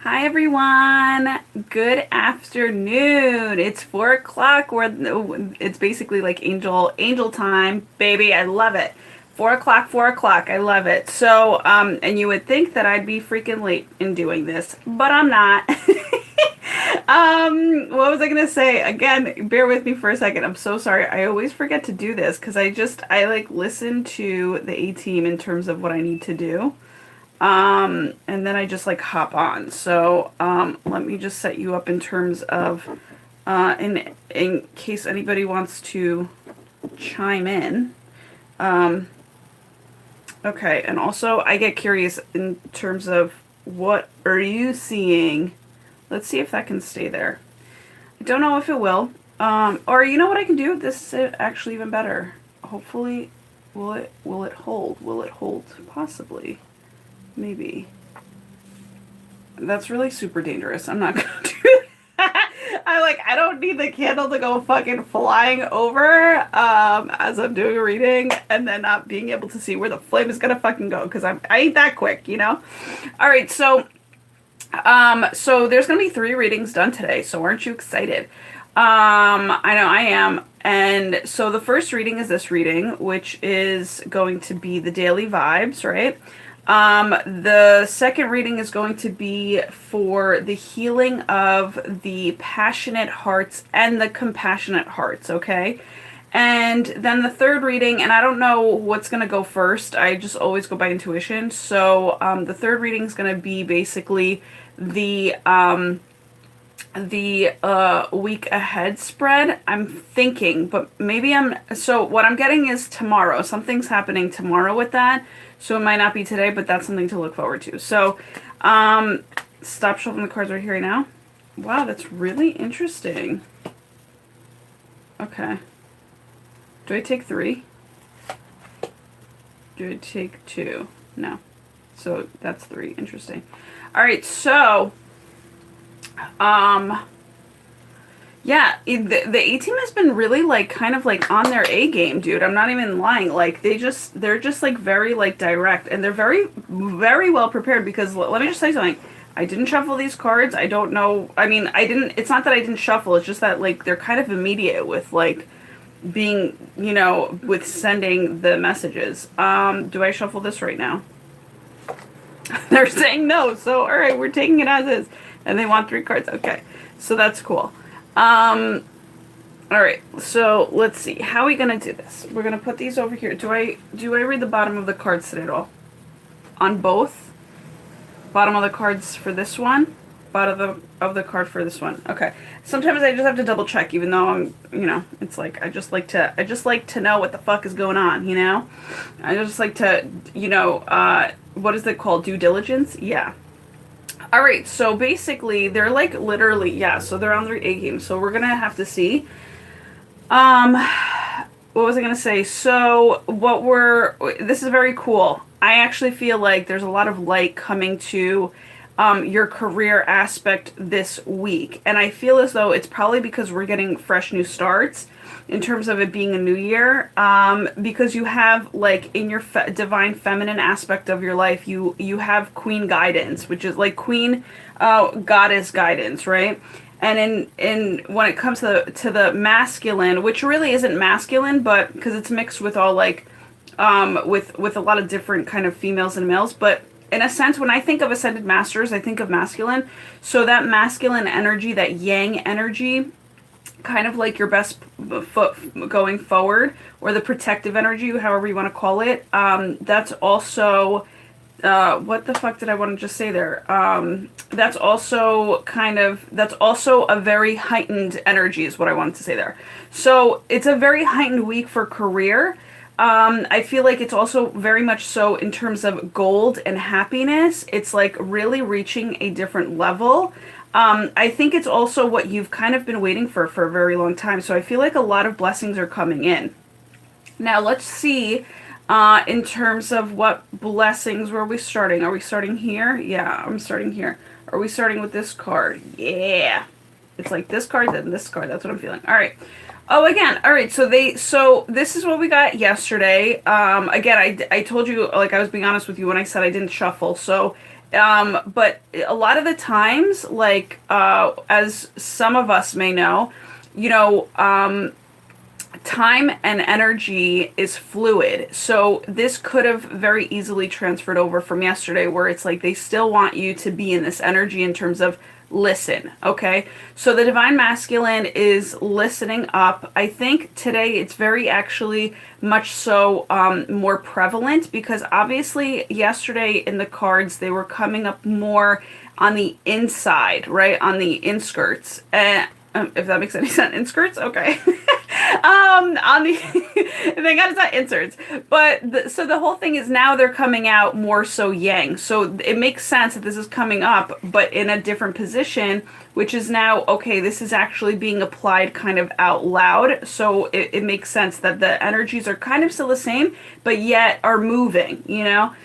Hi everyone. Good afternoon. It's 4 o'clock. It's basically like angel time, baby. I love it. 4 o'clock, 4 o'clock. I love it. And you would think that I'd be freaking late in doing this, but I'm not. What was I gonna say? Again, bear with me for a second. I'm so sorry. I always forget to do this because I like listen to the A team in terms of what I need to do. And then I just like hop on. Let me just set you up in terms of, in case anybody wants to chime in. Um, okay, and also I get curious in terms of what are you seeing? Let's see if that can stay there. I don't know if it will. Or you know what I can do? This is actually even better. Hopefully, will it hold? Will it hold? Possibly. Maybe. That's really super dangerous. I'm not gonna do that. I don't need the candle to go fucking flying over as I'm doing a reading and then not being able to see where the flame is gonna fucking go because I ain't that quick, you know? Alright, so there's gonna be 3 readings done today, so aren't you excited? I know I am. And so the first reading is this reading, which is going to be the daily vibes, right? The second reading is going to be for the healing of the passionate hearts and the compassionate hearts, okay? And then the third reading, and I don't know what's going to go first. I just always go by intuition. The third reading is going to be basically the week ahead spread. I'm thinking, but maybe so what I'm getting is tomorrow. Something's happening tomorrow with that. So it might not be today, but that's something to look forward to. Stop shuffling the cards right here right now. Wow, that's really interesting. Okay. Do I take 3? Do I take 2? No. So that's 3. Interesting. All right, yeah, the A team has been really like kind of like on their A game, dude. I'm not even lying. Like they're just like very like direct and they're very very well prepared because let me just say something. I didn't shuffle these cards. I don't know. I mean, I didn't it's not that I didn't shuffle. It's just that like they're kind of immediate with like being, with sending the messages. Do I shuffle this right now? They're saying no. So, all right, we're taking it as is. And they want 3 cards. Okay. So that's cool. All right, so let's see. How are we gonna do this? We're gonna put these over here. Do I read the bottom of the cards today at all? On both? Bottom of the cards for this one? Bottom of the card for this one. Okay. Sometimes I just have to double check, even though I'm, it's like I just like to know what the fuck is going on, I just like to, what is it called? Due diligence? Yeah. All right, so basically, they're like literally, yeah, so they're on their A game. So we're going to have to see. What was I going to say? This is very cool. I actually feel like there's a lot of light coming to your career aspect this week. And I feel as though it's probably because we're getting fresh new starts in terms of it being a new year, because you have like in your divine feminine aspect of your life, you have queen guidance, which is like queen goddess guidance, right? And in when it comes to the masculine, which really isn't masculine, but because it's mixed with all like with a lot of different kind of females and males, but in a sense, when I think of ascended masters, I think of masculine. So that masculine energy, that yang energy, kind of like your best foot going forward, or the protective energy, however you want to call it. That's also, what the fuck did I want to just say there? That's also a very heightened energy is what I wanted to say there. So it's a very heightened week for career. I feel like it's also very much so in terms of gold and happiness. It's like really reaching a different level. I think it's also what you've kind of been waiting for a very long time. So I feel like a lot of blessings are coming in. Now let's see, in terms of what blessings, where are we starting? Are we starting here? Yeah, I'm starting here. Are we starting with this card? Yeah. It's like this card, then this card. That's what I'm feeling. All right. Oh, again. All right. So this is what we got yesterday. Again, I told you, like, I was being honest with you when I said I didn't shuffle. So But a lot of the times, like, as some of us may know, you know, time and energy is fluid. So this could have very easily transferred over from yesterday, where it's like they still want you to be in this energy in terms of listen. Okay. So the divine masculine is listening up. I think today it's very actually much so more prevalent, because obviously yesterday in the cards they were coming up more on the inside, right? On the inskirts. If that makes any sense, inskirts, okay. On the thank God it's not inserts, but so the whole thing is now they're coming out more so yang. So it makes sense that this is coming up, but in a different position, which is now okay. This is actually being applied kind of out loud, so it makes sense that the energies are kind of still the same, but yet are moving. You know.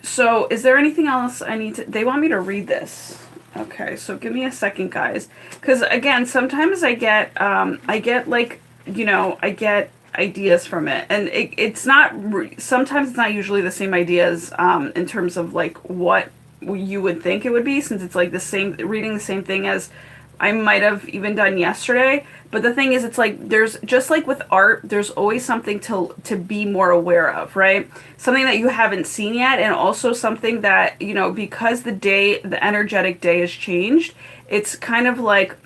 So is there anything else I need to? They want me to read this. Okay, so give me a second, guys. Because again, sometimes I get like, you know, I get ideas from it, and it's not. Sometimes it's not usually the same ideas in terms of like what you would think it would be, since it's like the same, reading the same thing as I might have even done yesterday. But the thing is, it's like there's just like with art, there's always something to be more aware of, right? Something that you haven't seen yet, and also something that, you know, because the energetic day has changed, it's kind of like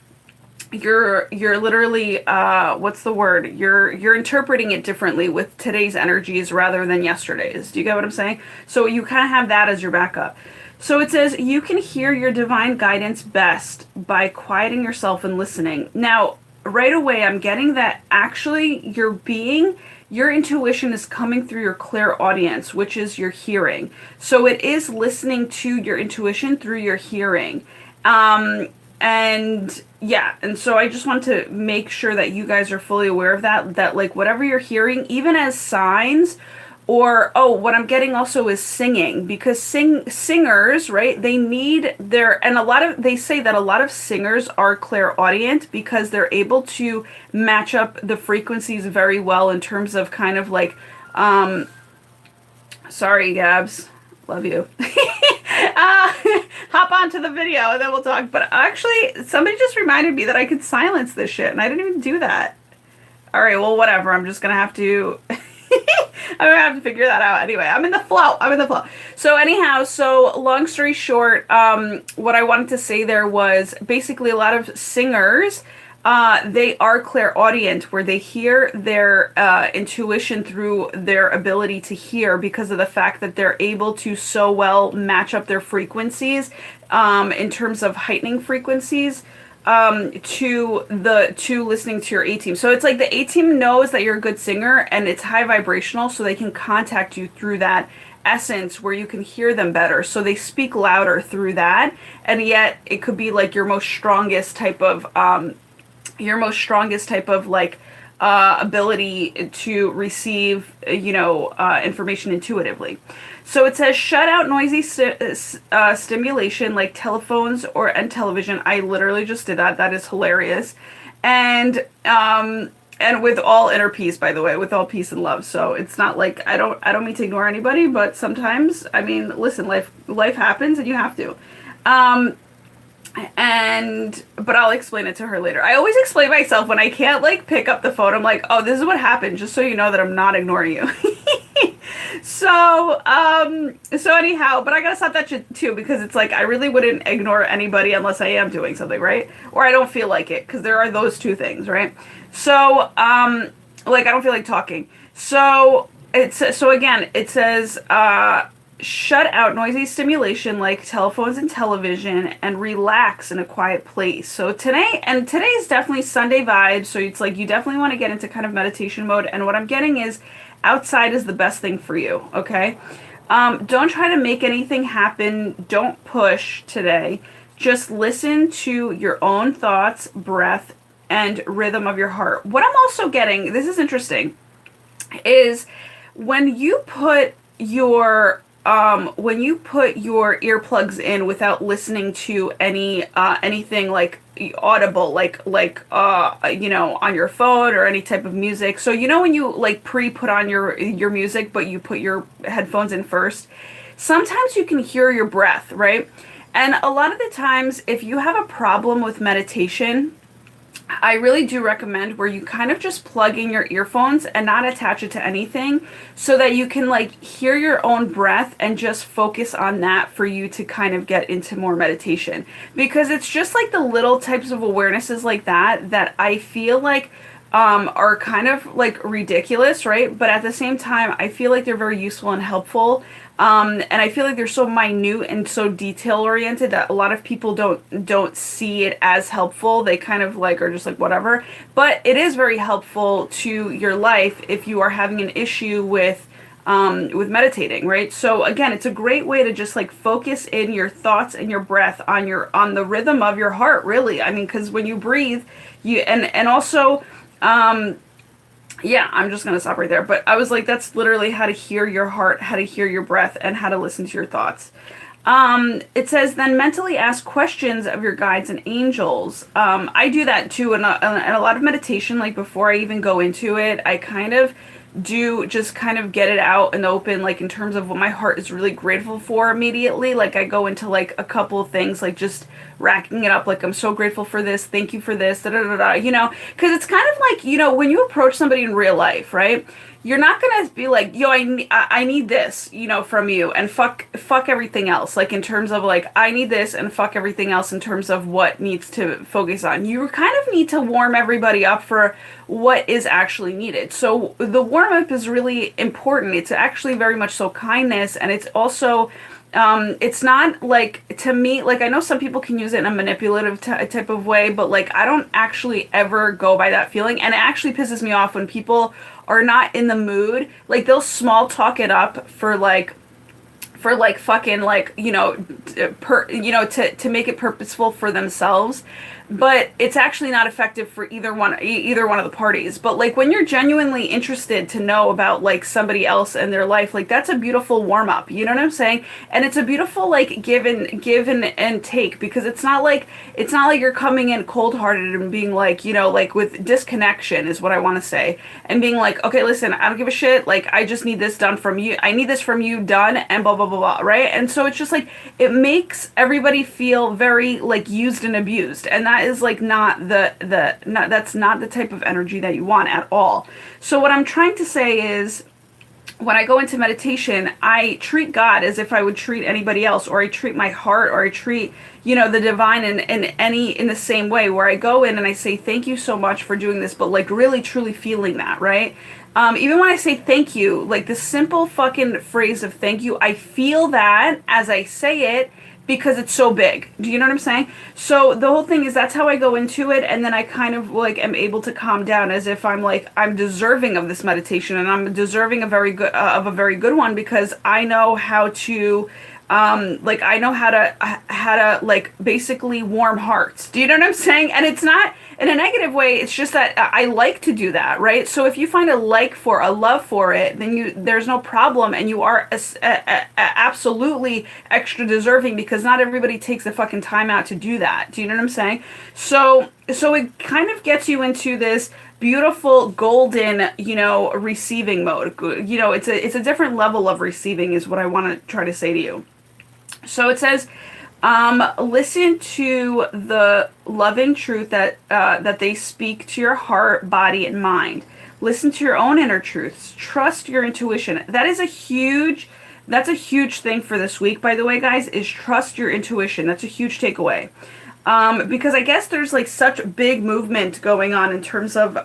you're literally what's the word? You're interpreting it differently with today's energies rather than yesterday's. Do you get what I'm saying? So you kind of have that as your backup. So it says, you can hear your divine guidance best by quieting yourself and listening. Now, right away, I'm getting that actually your intuition is coming through your clairaudience, which is your hearing. So it is listening to your intuition through your hearing. And yeah, and so I just want to make sure that you guys are fully aware of that like whatever you're hearing, even as signs. Or, oh, what I'm getting also is singing, because singers, right, they need and they say that a lot of singers are clairaudient because they're able to match up the frequencies very well in terms of kind of like, sorry, Gabs, love you. Hop onto the video and then we'll talk. But actually, somebody just reminded me that I could silence this shit, and I didn't even do that. All right, well, whatever. I'm just going to have to... I'm gonna have to figure that out. Anyway, I'm in the flow. So anyhow, so long story short, what I wanted to say there was basically a lot of singers, they are clairaudient, where they hear their intuition through their ability to hear, because of the fact that they're able to so well match up their frequencies in terms of heightening frequencies. To listening to your A-team. So it's like the A-team knows that you're a good singer and it's high vibrational, so they can contact you through that essence where you can hear them better. So they speak louder through that, and yet it could be like your most strongest type of like ability to receive, information intuitively. So it says, shut out noisy stimulation like telephones and television. I literally just did that. That is hilarious. And with all inner peace, by the way, with all peace and love. So it's not like I don't mean to ignore anybody, but sometimes, I mean, listen, life happens and you have to. But I'll explain it to her later. I always explain myself when I can't like pick up the phone. I'm like, oh, this is what happened, just so you know that I'm not ignoring you. So anyhow, but I gotta stop that shit too, because it's like I really wouldn't ignore anybody unless I am doing something, right? Or I don't feel like it, because there are those two things, right? So like I don't feel like talking. So again, it says shut out noisy stimulation like telephones and television and relax in a quiet place. So today is definitely Sunday vibes, so it's like you definitely want to get into kind of meditation mode, and what I'm getting is outside is the best thing for you, okay? Don't try to make anything happen. Don't push today. Just listen to your own thoughts, breath, and rhythm of your heart. What I'm also getting, this is interesting, is when you put your earplugs in without listening to anything like audible, like on your phone or any type of music. So when you like put on your music, but you put your headphones in first. sometimes you can hear your breath, right? And a lot of the times, if you have a problem with meditation, I really do recommend where you kind of just plug in your earphones and not attach it to anything so that you can like hear your own breath and just focus on that for you to kind of get into more meditation. Because it's just like the little types of awarenesses like that that I feel like are kind of like ridiculous, right? But at the same time, I feel like they're very useful and helpful. And I feel like they're so minute and so detail oriented that a lot of people don't see it as helpful. They kind of like are just like whatever. But it is very helpful to your life if you are having an issue with meditating, right? So again, it's a great way to just like focus in your thoughts and your breath on the rhythm of your heart, really. I mean, because when you breathe, you and also. Yeah, I'm just going to stop right there. But I was like, that's literally how to hear your heart, how to hear your breath, and how to listen to your thoughts. It says, then mentally ask questions of your guides and angels. I do that too in a lot of meditation. Like before I even go into it, I kind of do just kind of get it out in the open, like in terms of what my heart is really grateful for immediately. Like I go into like a couple of things, like just racking it up, like I'm so grateful for this, thank you for this, da da da da, you know, because it's kind of like, you know, when you approach somebody in real life, right? You're not gonna be like, yo, I need this, you know, from you, and fuck everything else. Like in terms of like, I need this, and fuck everything else in terms of what needs to focus on. You kind of need to warm everybody up for what is actually needed. So the warm up is really important. It's actually very much so kindness, and it's also it's not like, to me, like I know some people can use it in a manipulative type of way, but like I don't actually ever go by that feeling, and it actually pisses me off when people are not in the mood. Like they'll small talk it up for like fucking like, you know, to make it purposeful for themselves, but it's actually not effective for either one of the parties. But like when you're genuinely interested to know about like somebody else and their life, like that's a beautiful warm up, you know what I'm saying? And it's a beautiful like give and take, because it's not like you're coming in cold hearted and being like, you know, like with disconnection is what I want to say, and being like, okay, listen, I don't give a shit, like I just need this done from you, I need this from you done, and blah blah blah blah, right? And so it's just like it makes everybody feel very like used and abused, and that is like that's not the type of energy that you want at all. So what I'm trying to say is, when I go into meditation, I treat God as if I would treat anybody else, or I treat my heart, or I treat, you know, the divine in the same way, where I go in and I say, thank you so much for doing this, but like really truly feeling that, right? Even when I say thank you, like the simple fucking phrase of thank you, I feel that as I say it, because it's so big. Do you know what I'm saying? So the whole thing is, that's how I go into it, and then I kind of like am able to calm down as if I'm like, I'm deserving of this meditation, and I'm deserving of a very good one, because I know how to like I know how to like basically warm hearts. Do you know what I'm saying? And it's not in a negative way, it's just that I like to do that, right? So if you find a love for it, then there's no problem, and you are absolutely extra deserving, because not everybody takes the fucking time out to do that. Do you know what I'm saying? So it kind of gets you into this beautiful golden, you know, receiving mode. You know, it's a different level of receiving is what I want to try to say to you. So it says, listen to the loving truth that they speak to your heart, body, and mind. Listen to your own inner truths. Trust your intuition. That's a huge thing for this week, by the way, guys, is trust your intuition. That's a huge takeaway. Because I guess there's like such big movement going on in terms of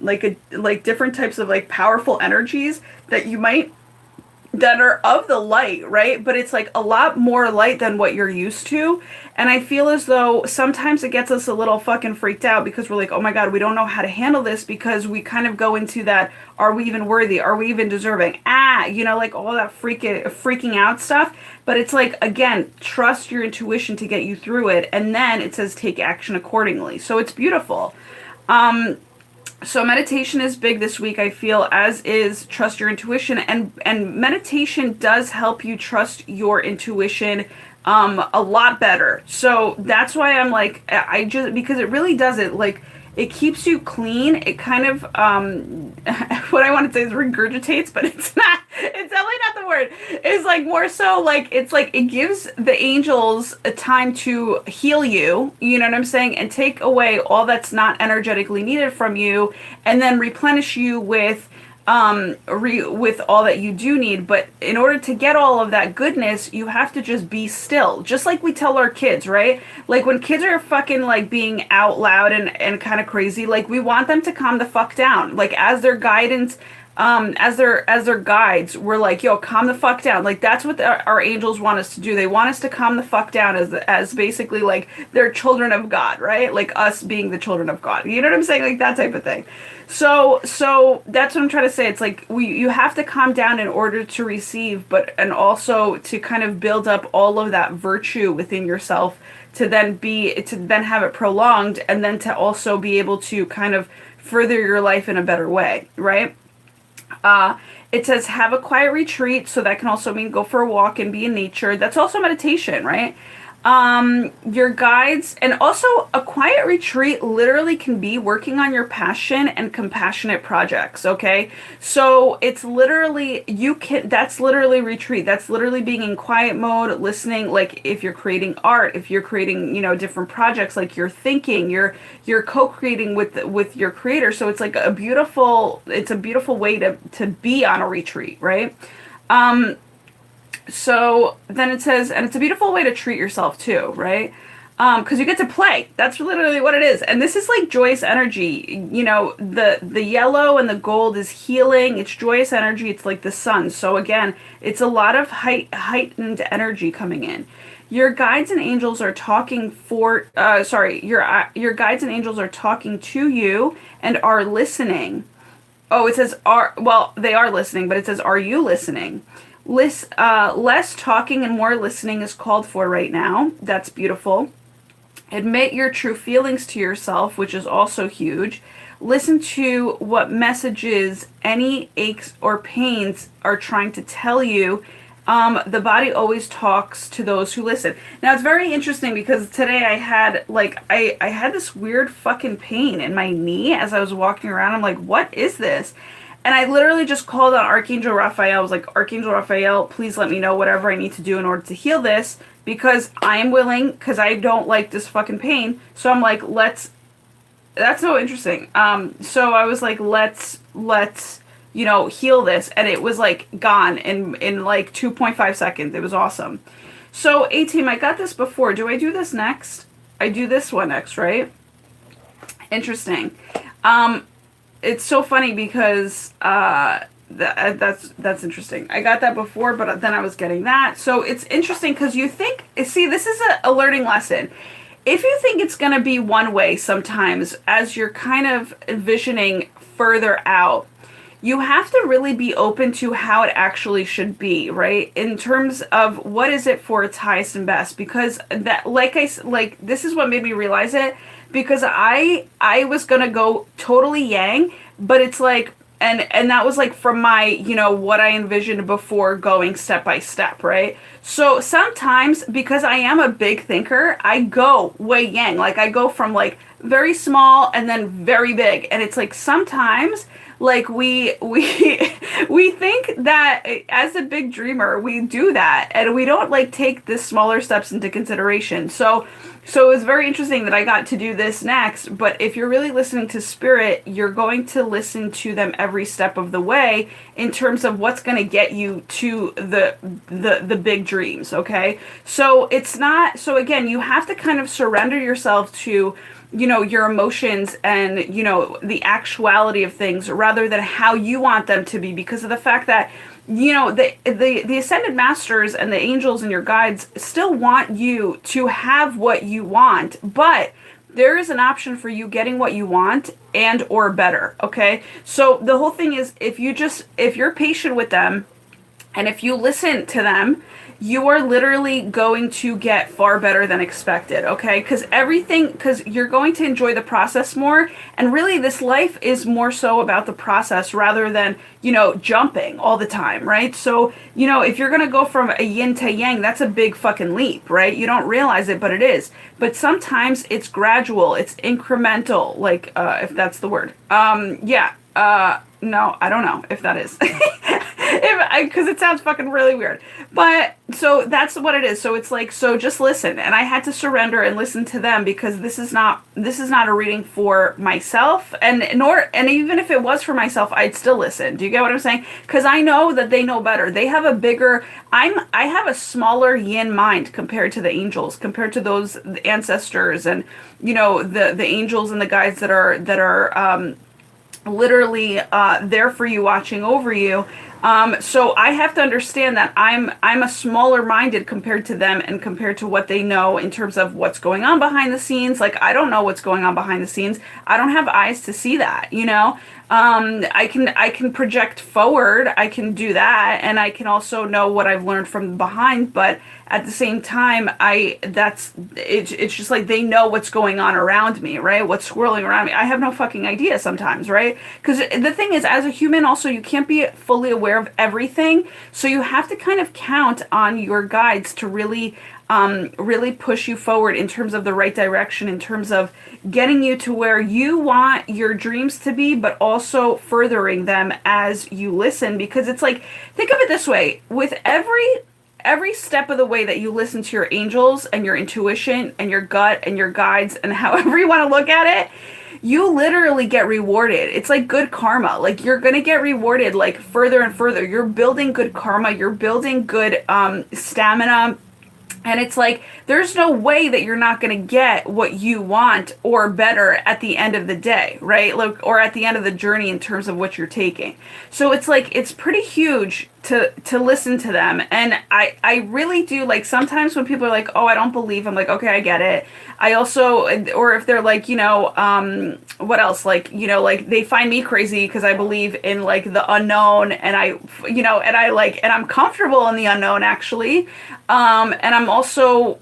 like different types of like powerful energies that are of the light, right? But it's like a lot more light than what you're used to. And I feel as though sometimes it gets us a little fucking freaked out, because we're like, oh my God, we don't know how to handle this, because we kind of go into that, are we even worthy? Are we even deserving? You know, like all that freaking out stuff. But it's like, again, trust your intuition to get you through it. And then it says take action accordingly. So it's beautiful. So meditation is big this week, I feel, as is trust your intuition. And meditation does help you trust your intuition a lot better. So that's why I'm like, because it really does it. Like, It keeps you clean. It kind of, what I want to say is regurgitates, but it's not, it's definitely not the word. It's like more so like, it's like it gives the angels a time to heal you, you know what I'm saying? And take away all that's not energetically needed from you, and then replenish you with with all that you do need. But in order to get all of that goodness, you have to just be still, just like we tell our kids, right? Like when kids are fucking like being out loud and kind of crazy, like we want them to calm the fuck down, like as their guidance, as their guides. We're like, yo, calm the fuck down. Like that's what our angels want us to do. They want us to calm the fuck down as basically like they're children of God, right? Like us being the children of God, you know what I'm saying? Like that type of thing. So that's what I'm trying to say. It's like you have to calm down in order to receive, but and also to kind of build up all of that virtue within yourself to then have it prolonged, and then to also be able to kind of further your life in a better way, right? It says have a quiet retreat, so that can also mean go for a walk and be in nature. That's also meditation, right? Your guides, and also a quiet retreat literally can be working on your passion and compassionate projects, okay? So it's literally, that's literally retreat. That's literally being in quiet mode, listening, like if you're creating art, if you're creating, different projects, like you're thinking, you're co-creating with your creator. So it's like a beautiful way to be on a retreat, right? So then it says, and it's a beautiful way to treat yourself too, right? Because you get to play. That's literally what it is. And this is like joyous energy. The yellow and the gold is healing. It's joyous energy. It's like the sun. So again, it's a lot of heightened energy coming in. Your guides and angels are talking your guides and angels are talking to you and are listening. Oh, it says they are listening, but it says, are you listening? Less talking and more listening is called for right now. That's beautiful. Admit your true feelings to yourself, which is also huge. Listen to what messages any aches or pains are trying to tell you. The body always talks to those who listen. Now it's very interesting because today I had I had this weird fucking pain in my knee as I was walking around. I'm like, what is this? And I literally just called on Archangel Raphael. I was like, Archangel Raphael, please let me know whatever I need to do in order to heal this, because I am willing, because I don't like this fucking pain. So I'm like, that's so interesting. So I was like, let's heal this. And it was like gone in like 2.5 seconds. It was awesome. So A-Team, I got this before. Do I do this next? I do this one next, right? Interesting. It's so funny because that's interesting. I got that before, but then I was getting that. So it's interesting because this is a learning lesson. If you think it's going to be one way sometimes, as you're kind of envisioning further out, you have to really be open to how it actually should be, right? In terms of what is it for its highest and best, because that, this is what made me realize it. Because I was gonna go totally yang, but it's like, and that was like from my, what I envisioned before going step by step, right? So sometimes, because I am a big thinker, I go way yang. Like I go from like very small and then very big, and it's like sometimes like we think that as a big dreamer we do that, and we don't like take the smaller steps into consideration. So it was very interesting that I got to do this next. But if you're really listening to spirit, you're going to listen to them every step of the way in terms of what's going to get you to the big dreams, okay? So it's not, so again, you have to kind of surrender yourself to your emotions and the actuality of things rather than how you want them to be, because of the fact that the ascended masters and the angels and your guides still want you to have what you want, but there is an option for you getting what you want and or better, okay? So the whole thing is, if you're patient with them and if you listen to them, you are literally going to get far better than expected, okay? Because you're going to enjoy the process more. And really, this life is more so about the process rather than, jumping all the time, right? So, if you're going to go from a yin to yang, that's a big fucking leap, right? You don't realize it, but it is. But sometimes it's gradual, it's incremental, like, if that's the word. Yeah. No, I don't know if that is. Because it sounds fucking really weird. But so that's what it is. So it's like, so just listen. And I had to surrender and listen to them because this is not a reading for myself. And even if it was for myself, I'd still listen. Do you get what I'm saying? Because I know that they know better. They have a bigger, I have a smaller yin mind compared to the angels, compared to those ancestors and, the angels and the guides that are literally there for you, watching over you. So I have to understand that I'm a smaller minded compared to them and compared to what they know in terms of what's going on behind the scenes. Like, I don't know what's going on behind the scenes. I don't have eyes to see that, I can project forward. I can do that, and I can also know what I've learned from behind. But at the same time, it's just like they know what's going on around me, right? What's swirling around me. I have no fucking idea sometimes, right? Because the thing is, as a human, also you can't be fully aware of everything, so you have to kind of count on your guides to really push you forward in terms of the right direction, in terms of getting you to where you want your dreams to be, but also furthering them as you listen. Because it's like, think of it this way, with every step of the way that you listen to your angels and your intuition and your gut and your guides and however you want to look at it, you literally get rewarded. It's like good karma. Like, you're going to get rewarded like further and further. You're building good karma. You're building good stamina. And it's like, there's no way that you're not going to get what you want or better at the end of the day, right? Like, or at the end of the journey in terms of what you're taking. So it's like, it's pretty huge to listen to them. And I really do, like, sometimes when people are like, oh, I don't believe, I'm like, okay, I get it. I also, or if they're like, what else? Like, like they find me crazy because I believe in like the unknown, and and I'm comfortable in the unknown, actually. And I'm also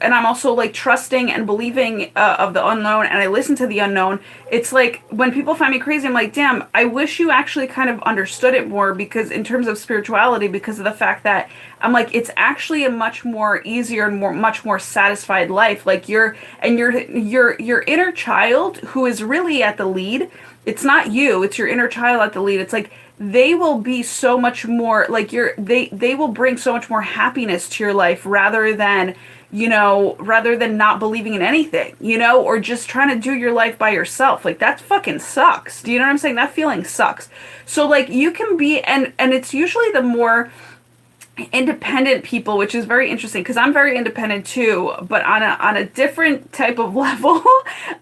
like trusting and believing of the unknown, and I listen to the unknown. It's like, when people find me crazy, I'm like, damn, I wish you actually kind of understood it more, because in terms of spirituality, because of the fact that I'm like, it's actually a much more easier and much more satisfied life. Like, your inner child, who is really at the lead. It's not you, it's your inner child at the lead. It's like, they will be so much more like they will bring so much more happiness to your life, rather than not believing in anything, or just trying to do your life by yourself. Like, that fucking sucks. Do you know what I'm saying? That feeling sucks. So like, you can be, and it's usually the more independent people, which is very interesting, because I'm very independent too, but on a different type of level.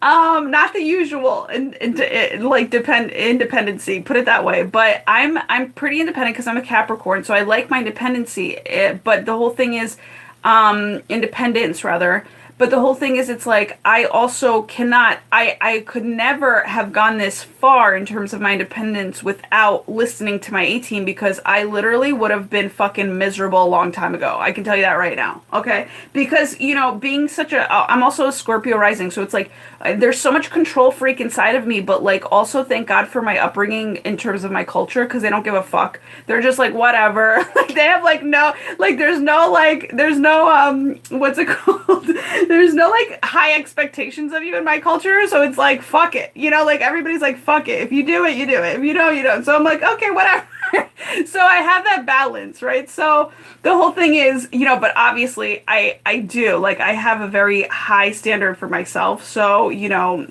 Not the usual independency, put it that way. But I'm pretty independent because I'm a Capricorn, so I like my independency. But the whole thing is, independence rather. But the whole thing is, it's like, I also cannot, I could never have gone this far in terms of my independence without listening to my A-team, because I literally would have been fucking miserable a long time ago. I can tell you that right now. Okay. Because, being I'm also a Scorpio rising. So it's like, there's so much control freak inside of me, but like, also thank God for my upbringing in terms of my culture, because they don't give a fuck. They're just like, whatever. Like, they have like no, like, there's no, what's it called? There's no like high expectations of you in my culture, so it's like, fuck it, like, everybody's like, fuck it, if you do it, you do it, if you don't, you don't. So I'm like, okay, whatever. So I have that balance, right? So the whole thing is, but obviously I do, like, I have a very high standard for myself. So,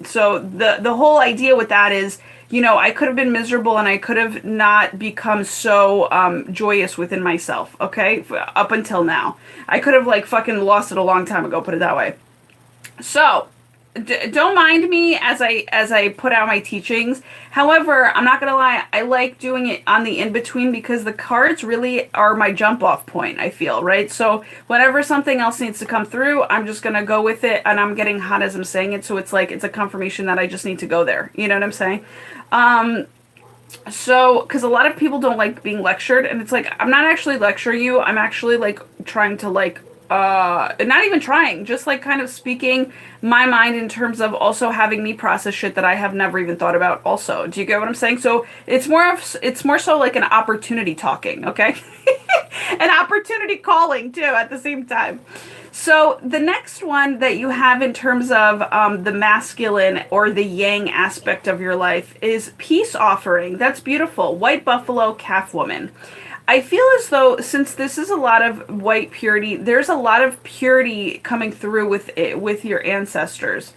so the whole idea with that is, I could have been miserable, and I could have not become so joyous within myself, okay? Up until now. I could have like fucking lost it a long time ago, put it that way. So, don't mind me as I put out my teachings. However, I'm not gonna lie, I like doing it on the in-between, because the cards really are my jump off point, I feel, right? So whenever something else needs to come through, I'm just gonna go with it, and I'm getting hot as I'm saying it, so it's like, it's a confirmation that I just need to go there. You know what I'm saying? So, because a lot of people don't like being lectured, and it's like, I'm not actually lecturing you. I'm actually like trying to like, not even trying, just like kind of speaking my mind in terms of also having me process shit that I have never even thought about also. Do you get what I'm saying? So it's more so like an opportunity talking, okay? An opportunity calling too at the same time. So the next one that you have in terms of the masculine or the yang aspect of your life is peace offering. That's beautiful. White buffalo, calf woman. I feel as though since this is a lot of white purity, there's a lot of purity coming through with it, with your ancestors.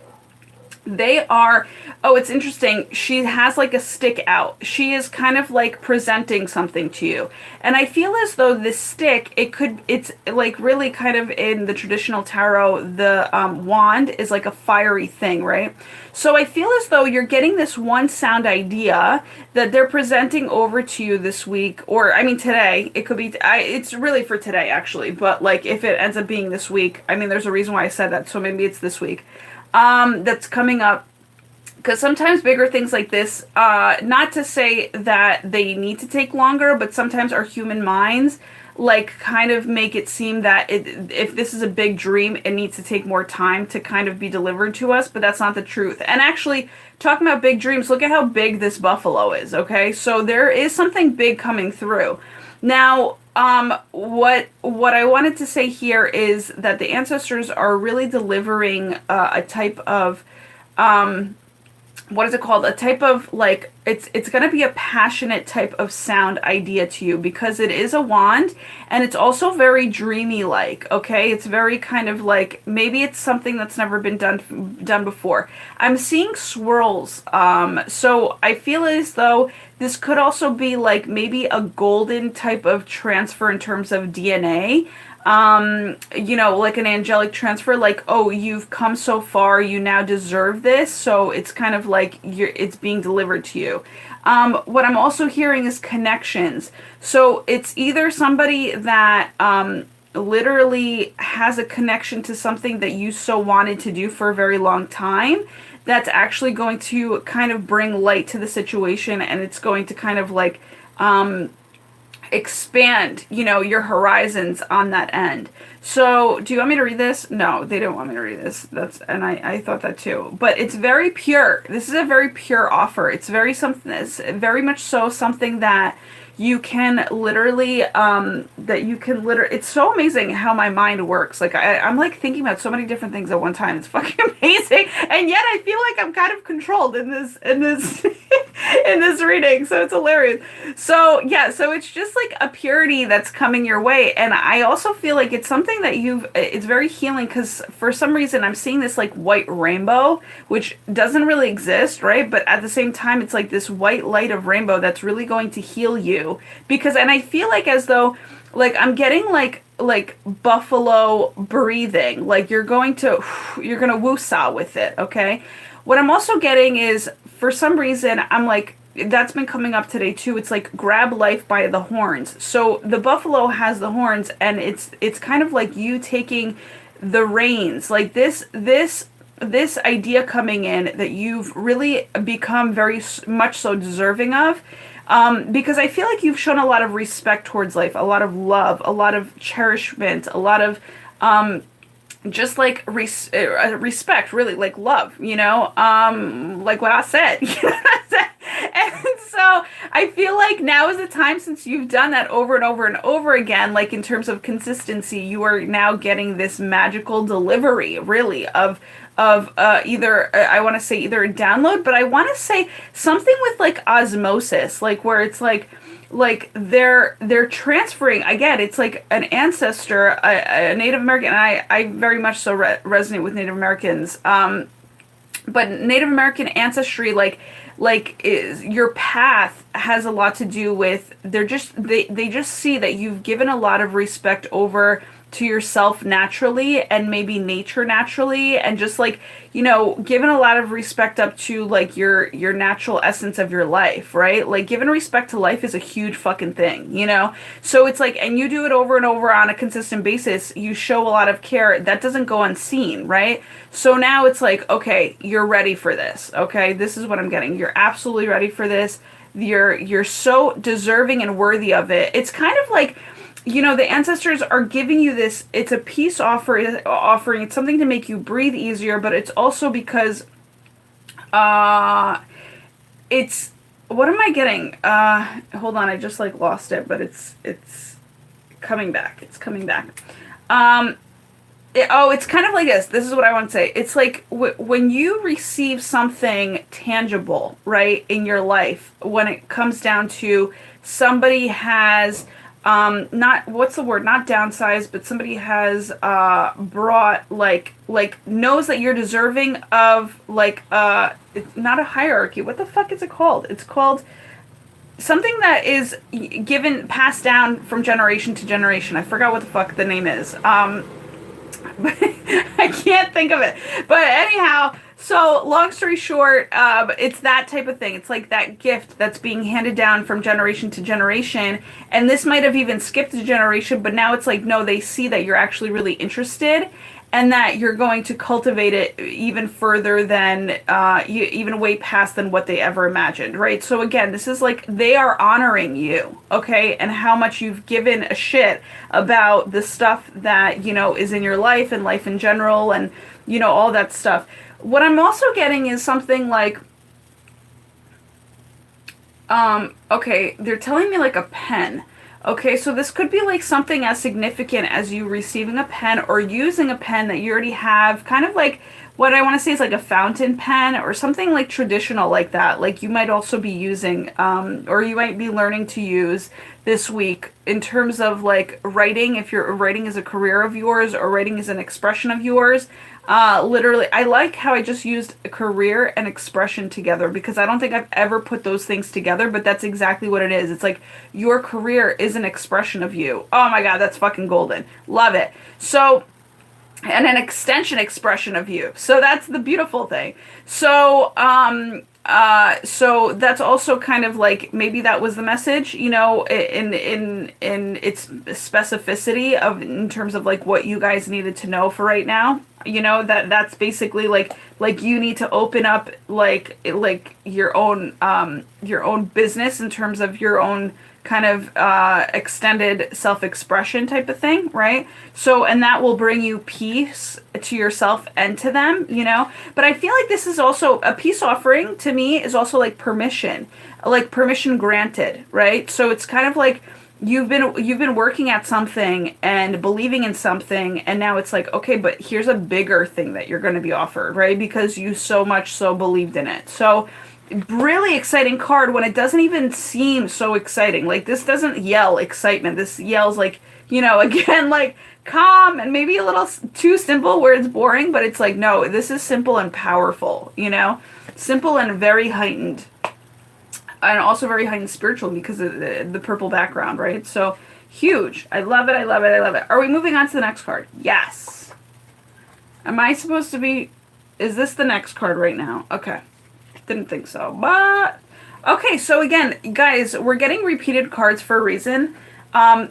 They are, oh, it's interesting. She has like a stick out. She is kind of like presenting something to you. And I feel as though this stick, it's like really kind of in the traditional tarot, the wand is like a fiery thing, right? So I feel as though you're getting this one sound idea that they're presenting over to you this week, or I mean today. It could be, it's really for today actually, but like if it ends up being this week, I mean, there's a reason why I said that. So maybe it's this week that's coming up, because sometimes bigger things like this, not to say that they need to take longer, but sometimes our human minds like kind of make it seem that if this is a big dream, it needs to take more time to kind of be delivered to us, but that's not the truth. And actually, talking about big dreams, look at how big this buffalo is, okay? So there is something big coming through. Now, what I wanted to say here is that the ancestors are really delivering a type of what is it called? A type of like it's going to be a passionate type of sound idea to you, because it is a wand and it's also very dreamy like, okay? It's very kind of like maybe it's something that's never been done before. I'm seeing swirls. So I feel as though this could also be like maybe a golden type of transfer in terms of DNA. You know, like an angelic transfer, like, oh, you've come so far, you now deserve this. So it's kind of like it's being delivered to you. What I'm also hearing is connections. So it's either somebody that, literally has a connection to something that you so wanted to do for a very long time, that's actually going to kind of bring light to the situation, and it's going to kind of like, expand, you know, your horizons on that end. So, do you want me to read this? No, they don't want me to read this. And I thought that too. But it's very pure. This is a very pure offer. It's very something, it's very much so something that you can literally, it's so amazing how my mind works. Like I'm like thinking about so many different things at one time. It's fucking amazing. And yet I feel like I'm kind of controlled in this, in this reading. So it's hilarious. So yeah, so it's just like a purity that's coming your way. And I also feel like it's something that it's very healing, because for some reason I'm seeing this like white rainbow, which doesn't really exist, right? But at the same time, it's like this white light of rainbow that's really going to heal you. Because, and I feel like as though, like I'm getting like buffalo breathing, like you're gonna woo-saw with it, okay? What I'm also getting is, for some reason, I'm like, that's been coming up today too. It's like grab life by the horns. So the buffalo has the horns, and it's kind of like you taking the reins, like this idea coming in that you've really become very much so deserving of. Because I feel like you've shown a lot of respect towards life, a lot of love, a lot of cherishment, a lot of just like respect, really, like love, you know, like what I said. You know what I said? And so I feel like now is the time, since you've done that over and over and over again, like in terms of consistency, you are now getting this magical delivery, really, of either I want to say either a download, but I want to say something with like osmosis, like where it's like they're transferring again. It's like an ancestor, a Native American, and I very much so resonate with Native Americans, but Native American ancestry, is your path has a lot to do with, they just see that you've given a lot of respect over to yourself naturally, and maybe nature naturally, and just like, you know, given a lot of respect up to like your natural essence of your life, right? Like giving respect to life is a huge fucking thing, you know? So it's like, and you do it over and over on a consistent basis, you show a lot of care, that doesn't go unseen, right? So now it's like, okay, you're ready for this, okay? This is what I'm getting. You're absolutely ready for this. You're so deserving and worthy of it. It's kind of like, the ancestors are giving you this. It's a peace offering. It's something to make you breathe easier, but it's also because uh it's what am I getting? Hold on, I just like lost it, but it's coming back. It's coming back. Um it's kind of like this. This is what I want to say. It's like when you receive something tangible, right, in your life, when it comes down to somebody has, not, what's the word? Not downsized, but somebody has brought, like knows that you're deserving of, like, it's not a hierarchy. What the fuck is it called? It's called something that is passed down from generation to generation. I forgot what the fuck the name is. I can't think of it. But anyhow, so long story short, it's that type of thing. It's like that gift that's being handed down from generation to generation. And this might have even skipped a generation, but now it's like, no, they see that you're actually really interested and that you're going to cultivate it even further than, even way past than what they ever imagined, right? So again, this is like, they are honoring you, okay? And how much you've given a shit about the stuff that, is in your life and life in general and, all that stuff. What I'm also getting is something like, okay, they're telling me like a pen. Okay, so this could be like something as significant as you receiving a pen or using a pen that you already have, kind of like what I want to say is like a fountain pen or something like traditional like that. Like you might also be using, or you might be learning to use this week in terms of like writing, if you're writing is a career of yours or writing is an expression of yours. Literally, I like how I just used a career and expression together because I don't think I've ever put those things together, but that's exactly what it is. It's like your career is an expression of you. Oh my God, that's fucking golden. Love it. So, and an extension expression of you. So that's the beautiful thing. So, so that's also kind of like maybe that was the message, in its specificity of in terms of like what you guys needed to know for right now. That's basically like you need to open up like your own business in terms of your own kind of extended self-expression type of thing, right? So, and that will bring you peace to yourself and to them, But I feel like this is also a peace offering to me is also like permission granted, right? So it's kind of like you've been working at something and believing in something, and now it's like, okay, but here's a bigger thing that you're going to be offered, right? Because you so much so believed in it. So really exciting card when it doesn't even seem so exciting. Like this doesn't yell excitement. This yells like, again, like calm and maybe a little too simple where it's boring, but it's like, no, this is simple and powerful, simple and very heightened. And also very heightened spiritual because of the purple background, right? So huge. I love it. I love it. I love it. Are we moving on to the next card? Yes. Am I supposed to be, is this the next card right now? Okay. Didn't think so, but okay. So again, guys, we're getting repeated cards for a reason.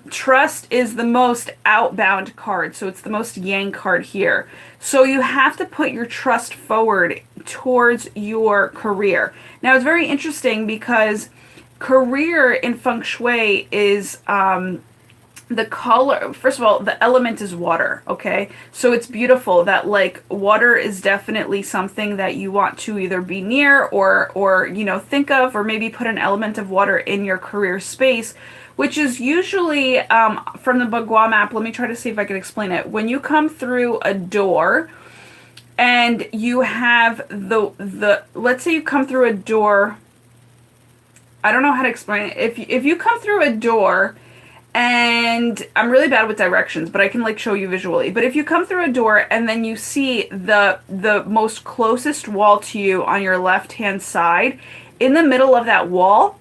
Trust is the most outbound card, so it's the most yang card here. So you have to put your trust forward towards your career. Now it's very interesting because career in Feng Shui is the color, first of all, the element is water, okay? So it's beautiful that like water is definitely something that you want to either be near or think of, or maybe put an element of water in your career space, which is usually from the Bagua map. Let me try to see if I can explain it. When you come through a door and you have the let's say you come through a door, I don't know how to explain it. If you come through a door, and I'm really bad with directions, but I can like show you visually. But if you come through a door and then you see the most closest wall to you on your left-hand side, in the middle of that wall,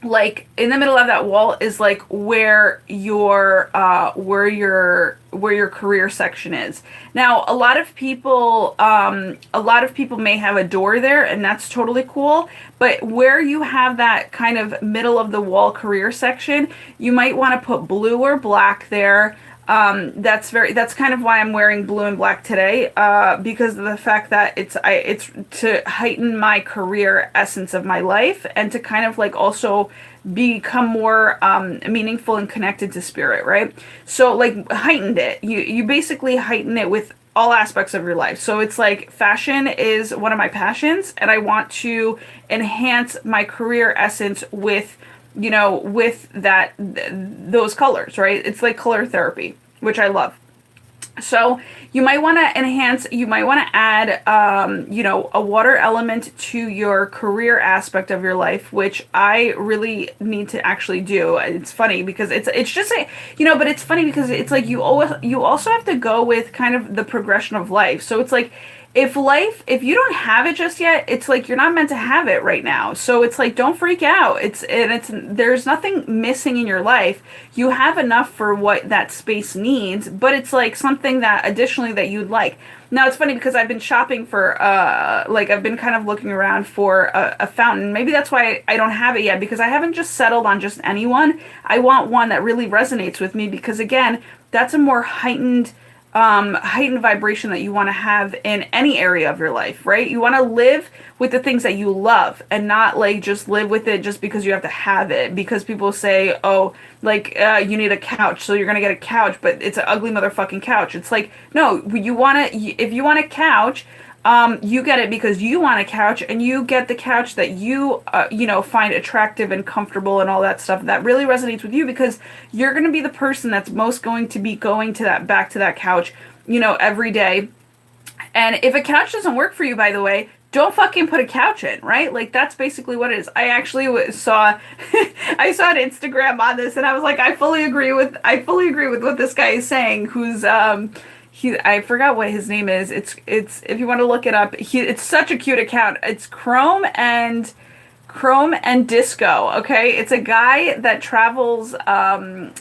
is like where your career section is. Now, a lot of people may have a door there, and that's totally cool. But where you have that kind of middle of the wall career section, you might want to put blue or black there. That's kind of why I'm wearing blue and black today, because of the fact that it's to heighten my career essence of my life and to kind of like also become more meaningful and connected to spirit, right? So like heightened it. You basically heighten it with all aspects of your life. So it's like fashion is one of my passions, and I want to enhance my career essence with with those colors, right? It's like color therapy, which I love. So you might want to enhance, you might want to add, a water element to your career aspect of your life, which I really need to actually do. It's funny because it's just a, but it's funny because it's like you also have to go with kind of the progression of life. So it's like, if you don't have it just yet, it's like you're not meant to have it right now. So it's like, don't freak out. There's nothing missing in your life. You have enough for what that space needs, but it's like something that additionally that you'd like. Now it's funny because I've been shopping for I've been kind of looking around for a fountain. Maybe that's why I don't have it yet, because I haven't just settled on just anyone. I want one that really resonates with me, because again, that's a more heightened vibration that you want to have in any area of your life, right? You want to live with the things that you love and not like just live with it just because you have to have it. Because people say, oh, you need a couch, so you're going to get a couch, but it's an ugly motherfucking couch. It's like, no, if you want a couch, you get it because you want a couch, and you get the couch that you, find attractive and comfortable and all that stuff that really resonates with you, because you're going to be the person that's most going to be going back to that couch, every day. And if a couch doesn't work for you, by the way, don't fucking put a couch in, right? Like, that's basically what it is. I actually saw, I saw an Instagram on this, and I was like, I fully agree with what this guy is saying, who's, I forgot what his name is. It's if you want to look it up, it's such a cute account. It's Chrome and Disco. Okay, it's a guy that travels.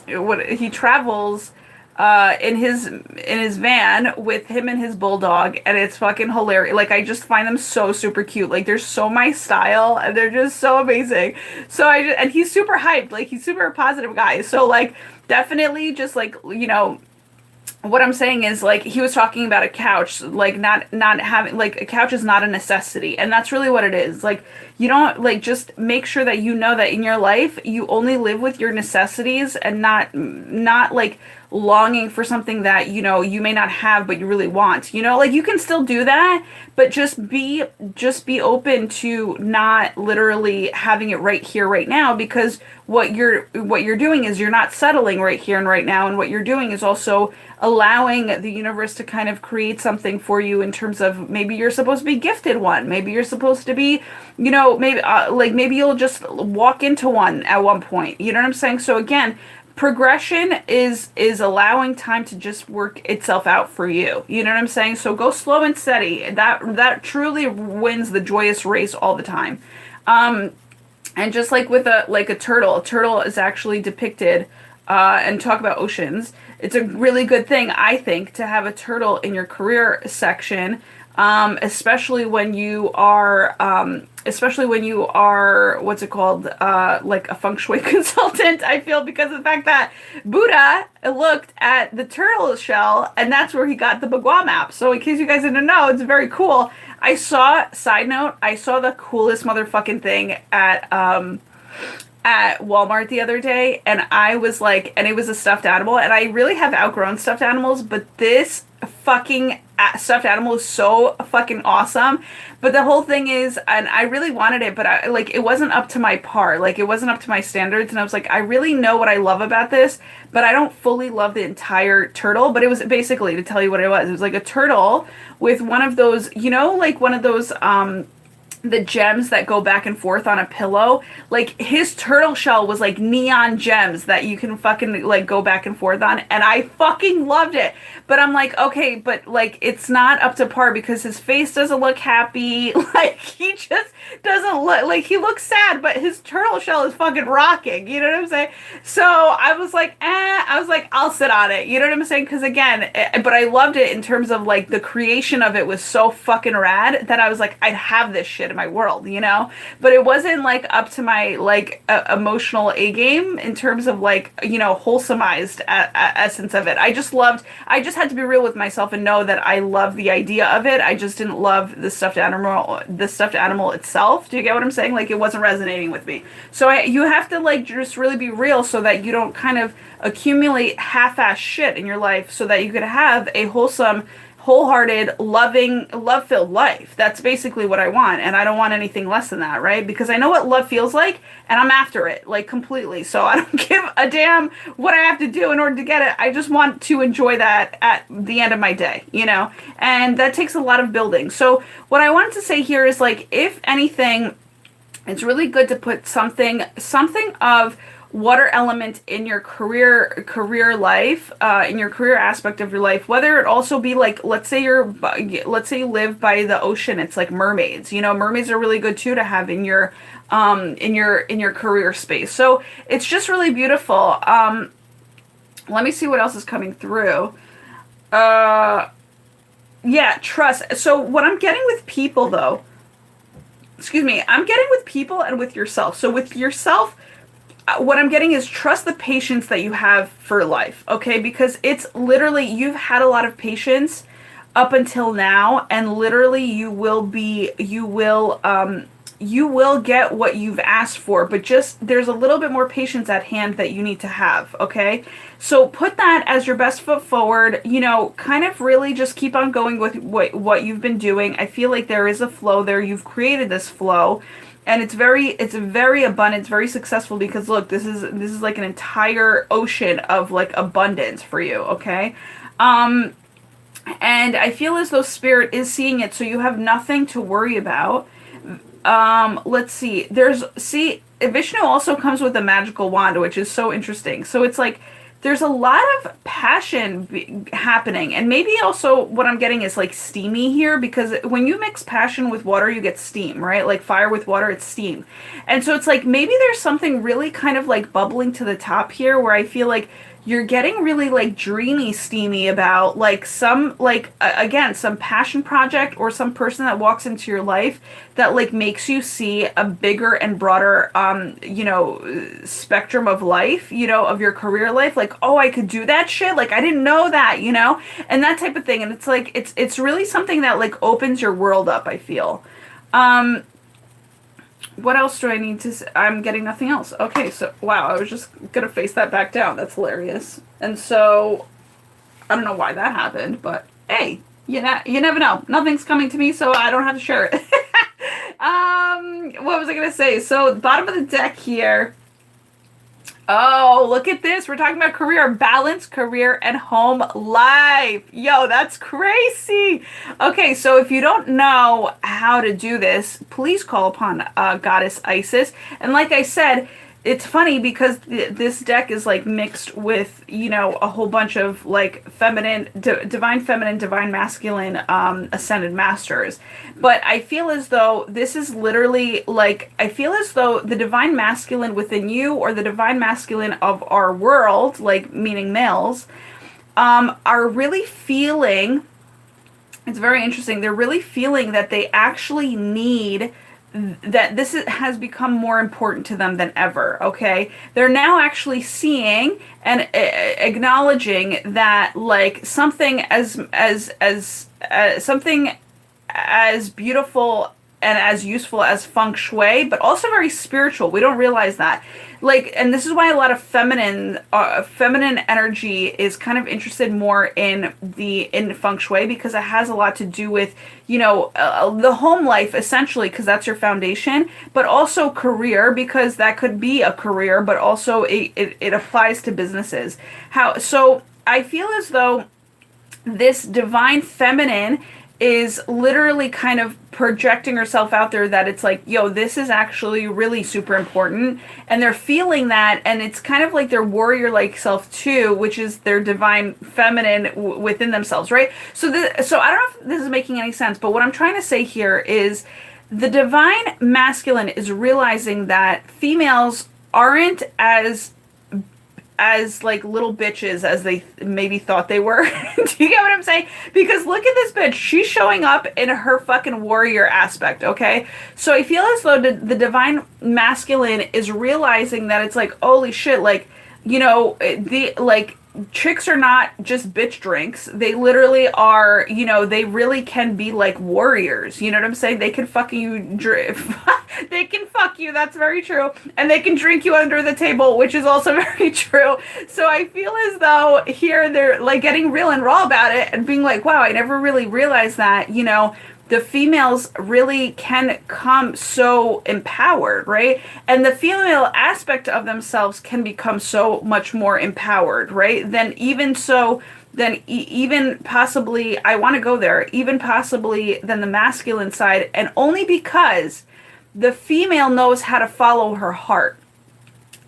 He travels in his van with him and his bulldog, and it's fucking hilarious. Like, I just find them so super cute. Like, they're so my style, and they're just so amazing. So and he's super hyped. Like, he's super positive guy. So like, definitely just like, what I'm saying is, like, he was talking about a couch, like, not having, like, a couch is not a necessity, and that's really what it is. Like, you don't, like, just make sure that you know that in your life, you only live with your necessities, and not like, longing for something that, you may not have, but you really want, like, you can still do that, but just be open to not literally having it right here, right now, because what you're doing is you're not settling right here and right now, and what you're doing is also allowing the universe to kind of create something for you in terms of, maybe you're supposed to be gifted one, maybe you're supposed to be, maybe you'll just walk into one at one point, you know what I'm saying? So again, progression is allowing time to just work itself out for you. You know what I'm saying? So go slow and steady. That truly wins the joyous race all the time. And just like with a turtle is actually depicted, and talk about oceans. It's a really good thing, I think, to have a turtle in your career section, especially when you are, what's it called, like a feng shui consultant, I feel, because of the fact that Buddha looked at the turtle shell, and that's where he got the Bagua map. So in case you guys didn't know, it's very cool. Side note, I saw the coolest motherfucking thing at Walmart the other day, and I was like, and it was a stuffed animal, and I really have outgrown stuffed animals, but this fucking stuffed animal is so fucking awesome. But the whole thing is, and I really wanted it, but it wasn't up to my par, like, it wasn't up to my standards, and I was like, I really know what I love about this, but I don't fully love the entire turtle. But it was basically, to tell you what it was like a turtle with one of those, like one of those, the gems that go back and forth on a pillow. Like, his turtle shell was like neon gems that you can fucking like go back and forth on, and I fucking loved it. But I'm like, okay, but like, it's not up to par, because his face doesn't look happy. Like, he just doesn't look like, he looks sad, but his turtle shell is fucking rocking, you know what I'm saying? So I was like, I'll sit on it, you know what I'm saying? Because again, but I loved it in terms of like the creation of it was so fucking rad that I was like, I'd have this shit in my world, you know? But it wasn't like up to my like emotional A game in terms of like, you know, wholesomized essence of it. I just had to be real with myself and know that I love the idea of it. I just didn't love the stuffed animal itself. Do you get what I'm saying? Like it wasn't resonating with me. So you have to like just really be real so that you don't kind of accumulate half-ass shit in your life so that you could have a wholesome, wholehearted, loving, love-filled life. That's basically what I want, and I don't want anything less than that, right? Because I know what love feels like, and I'm after it, like, completely. So I don't give a damn what I have to do in order to get it. I just want to enjoy that at the end of my day, you know? And that takes a lot of building. So what I wanted to say here is, like, if anything, it's really good to put something of water element in your career life, in your career aspect of your life, whether it also be like, let's say you live by the ocean, it's like mermaids, you know, mermaids are really good too to have in your career space. So it's just really beautiful. Let me see what else is coming through. Yeah, trust. So what I'm getting with people though, I'm getting with people and with yourself. So with yourself, what I'm getting is trust the patience that you have for life, okay? Because it's literally, you've had a lot of patience up until now, and literally you will get what you've asked for, but just there's a little bit more patience at hand that you need to have, okay? So put that as your best foot forward, you know, kind of really just keep on going with what you've been doing. I feel like there is a flow there. You've created this flow. And it's very abundant, it's very successful because look, this is like an entire ocean of like abundance for you, okay? And I feel as though spirit is seeing it, so you have nothing to worry about. Let's see. Vishnu also comes with a magical wand, which is so interesting. So it's like there's a lot of passion happening, and maybe also what I'm getting is like steamy here, because when you mix passion with water, you get steam, right? Like fire with water, it's steam. And so it's like maybe there's something really kind of like bubbling to the top here where I feel like you're getting really like dreamy, steamy about like some again, some passion project or some person that walks into your life that like makes you see a bigger and broader you know, spectrum of life, you know, of your career life. Like, oh, I could do that shit, like I didn't know that, you know, and that type of thing. And it's like it's really something that like opens your world up, I feel. What else do I need to say? I'm getting nothing else. Okay, so, wow, I was just going to face that back down. That's hilarious. And so, I don't know why that happened, but hey, you never know. Nothing's coming to me, so I don't have to share it. What was I going to say? So, bottom of the deck here. Oh, look at this. We're talking about career, balance, career, and home life. Yo, that's crazy. Okay, so if you don't know how to do this, please call upon Goddess Isis. And like I said, it's funny because this deck is like mixed with, you know, a whole bunch of like feminine, divine feminine, divine masculine, ascended masters. But I feel as though this is literally like, I feel as though the divine masculine within you or the divine masculine of our world, like meaning males, are really feeling, it's very interesting, they're really feeling that they actually need, that this has become more important to them than ever, okay? They're now actually seeing and acknowledging that like something as something as beautiful and as useful as Feng Shui, but also very spiritual. We don't realize that. Like, and this is why a lot of feminine energy is kind of interested more in Feng Shui, because it has a lot to do with, you know, the home life essentially, because that's your foundation, but also career, because that could be a career, but also it applies to businesses. So I feel as though this divine feminine is literally kind of projecting herself out there, that it's like, yo, this is actually really super important, and they're feeling that, and it's kind of like their warrior-like self too, which is their divine feminine within themselves, right? So I don't know if this is making any sense, but what I'm trying to say here is the divine masculine is realizing that females aren't as as like little bitches as they maybe thought they were. Do you get what I'm saying? Because look at this bitch. She's showing up in her fucking warrior aspect, okay? So I feel as though the divine masculine is realizing that it's like, holy shit, like, the like chicks are not just bitch drinks. They literally are, they really can be like warriors. You know what I'm saying? They can fucking they can fuck you. That's very true. And they can drink you under the table, which is also very true. So I feel as though here they're like getting real and raw about it and being like, wow, I never really realized that, the females really can come so empowered, right? And the female aspect of themselves can become so much more empowered, right? Even possibly, I want to go there, even possibly than the masculine side, and only because the female knows how to follow her heart.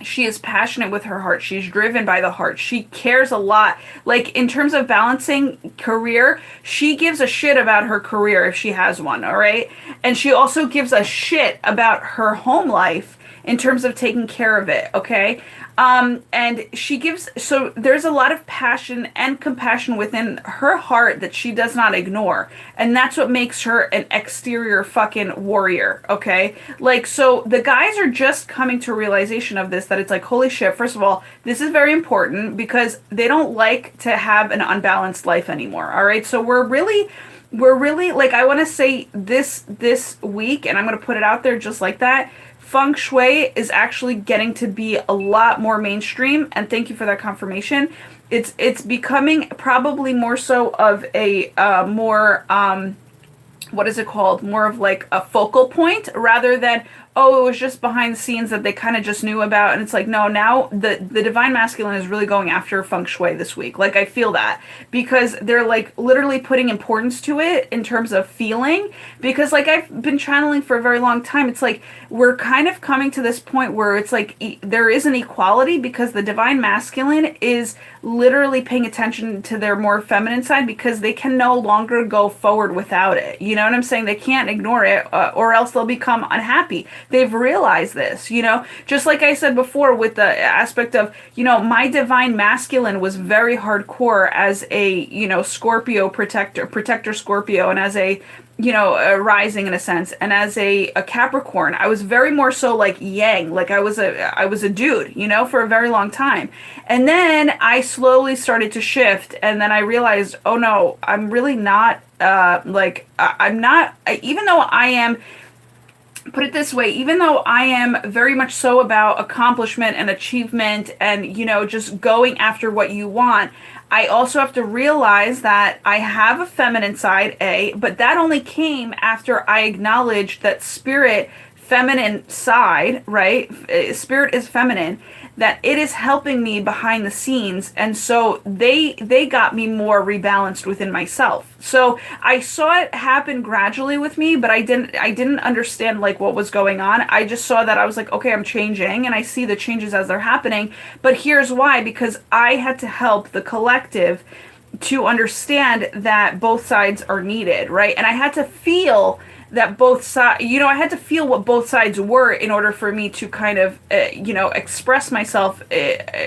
She is passionate with her heart. She's driven by the heart. She cares a lot. Like in terms of balancing career, she gives a shit about her career if she has one, all right? And she also gives a shit about her home life in terms of taking care of it, okay? And so there's a lot of passion and compassion within her heart that she does not ignore. And that's what makes her an exterior fucking warrior, okay? Like, so the guys are just coming to a realization of this, that it's like, holy shit, first of all, this is very important because they don't like to have an unbalanced life anymore, all right? So we're really like, I want to say this week, and I'm going to put it out there just like that, Feng Shui is actually getting to be a lot more mainstream, and thank you for that confirmation. It's becoming probably more so of a more what is it called? More of like a focal point rather than, oh, it was just behind the scenes that they kind of just knew about. And it's like, no, now the divine masculine is really going after Feng Shui this week. Like, I feel that because they're like literally putting importance to it in terms of feeling. Because like I've been channeling for a very long time. It's like we're kind of coming to this point where it's like there is an equality because the divine masculine is literally paying attention to their more feminine side because they can no longer go forward without it. You know what I'm saying? They can't ignore it or else they'll become unhappy. They've realized this, just like I said before with the aspect of, my divine masculine was very hardcore as a, Scorpio protector Scorpio, and as a rising in a sense, and as a Capricorn, I was very more so like yang, like I was a dude, for a very long time. And then I slowly started to shift, and then I realized, oh no, I'm really not, I'm not, even though I am, put it this way, even though I am very much so about accomplishment and achievement and, just going after what you want, I also have to realize that I have a feminine side, but that only came after I acknowledged that spirit, feminine side, right? Spirit is feminine, that it is helping me behind the scenes. And so they got me more rebalanced within myself. So I saw it happen gradually with me, but I didn't understand like what was going on. I just saw that I was like, okay, I'm changing, and I see the changes as they're happening. But here's why, because I had to help the collective to understand that both sides are needed, right? And I had to feel that both sides, I had to feel what both sides were in order for me to kind of, express myself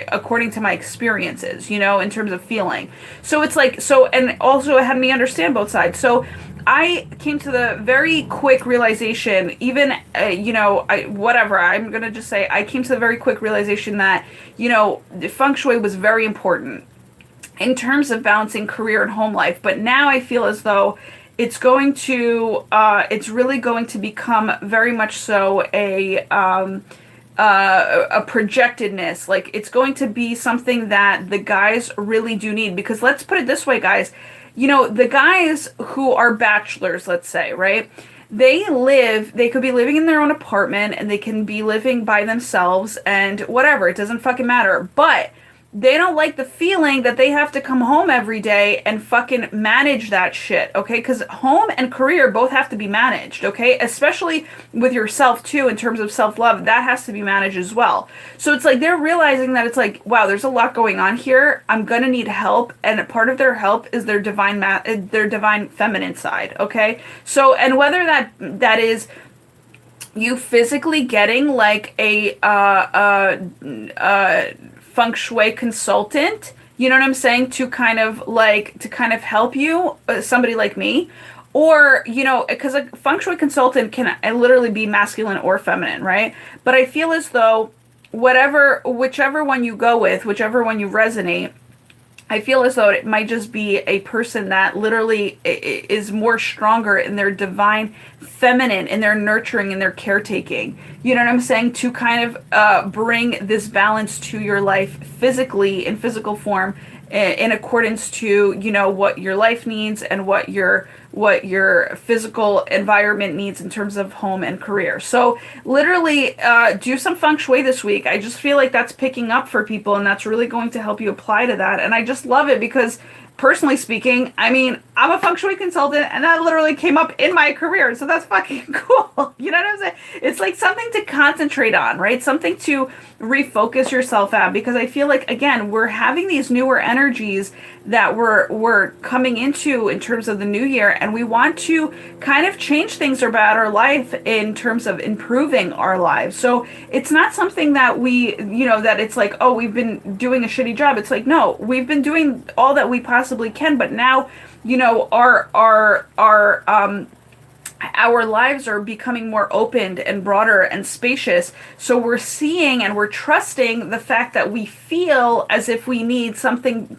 according to my experiences, in terms of feeling. So it's like, and also it had me understand both sides. So I came to the very quick realization, even, I'm going to just say, I came to the very quick realization that, the Feng Shui was very important in terms of balancing career and home life. But now I feel as though it's really going to become very much so a projectedness. Like, it's going to be something that the guys really do need, because let's put it this way, guys, the guys who are bachelors, let's say, right? They could be living in their own apartment, and they can be living by themselves and whatever, it doesn't fucking matter. But they don't like the feeling that they have to come home every day and fucking manage that shit, okay? Because home and career both have to be managed, okay? Especially with yourself, too, in terms of self-love. That has to be managed as well. So it's like they're realizing that it's like, wow, there's a lot going on here. I'm going to need help. And part of their help is their divine feminine side, okay? So, and whether that is you physically getting like a feng shui consultant, you know what I'm saying, to kind of help you, somebody like me. Or, because a feng shui consultant can literally be masculine or feminine, right? But I feel as though whichever one you go with, whichever one you resonate, I feel as though it might just be a person that literally is more stronger in their divine feminine, in their nurturing, in their caretaking. You know what I'm saying? To kind of bring this balance to your life physically, in physical form, in accordance to, what your life needs and what your physical environment needs in terms of home and career. So literally do some feng shui this week. I just feel like that's picking up for people, and that's really going to help you apply to that. And I just love it because, personally speaking, I mean, I'm a feng shui consultant, and that literally came up in my career. So that's fucking cool. You know what I'm saying? It's like something to concentrate on, right? Something to refocus yourself at, because I feel like, again, we're having these newer energies that we're coming into in terms of the new year, and we want to kind of change things about our life in terms of improving our lives. So it's not something that that it's like, oh, we've been doing a shitty job. It's like, no, we've been doing all that we possibly can, but now, our lives are becoming more open and broader and spacious. So we're seeing and we're trusting the fact that we feel as if we need something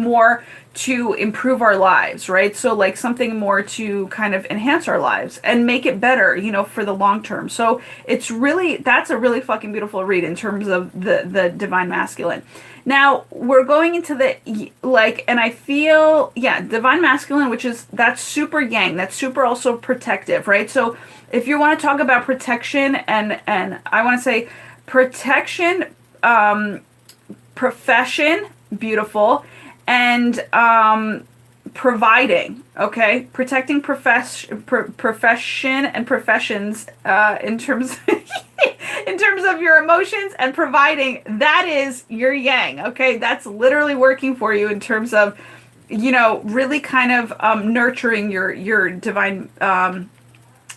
more to improve our lives, right? So like something more to kind of enhance our lives and make it better, for the long term. So that's a really fucking beautiful read in terms of the divine masculine. Now we're going into and I feel, divine masculine, that's super yang, that's super also protective, right? So if you want to talk about protection and I want to say protection, profession, beautiful, and providing, okay, protecting profession and professions in terms in terms of your emotions, and providing, that is your yang, okay? That's literally working for you in terms of really kind of nurturing your divine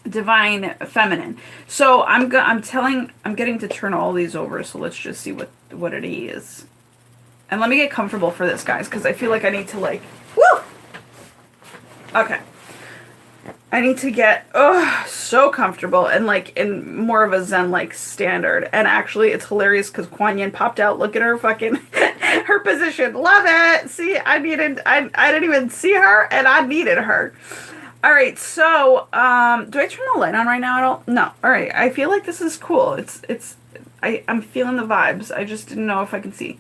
feminine. So I'm getting to turn all these over, so let's just see what it is. And let me get comfortable for this, guys, because I feel like I need to woo! Okay. I need to get, so comfortable and in more of a Zen standard. And actually it's hilarious because Kuan Yin popped out. Look at her fucking, her position. Love it. See, I didn't even see her and I needed her. All right. So, do I turn the light on right now at all? No. All right. I feel like this is cool. I'm feeling the vibes. I just didn't know if I can see.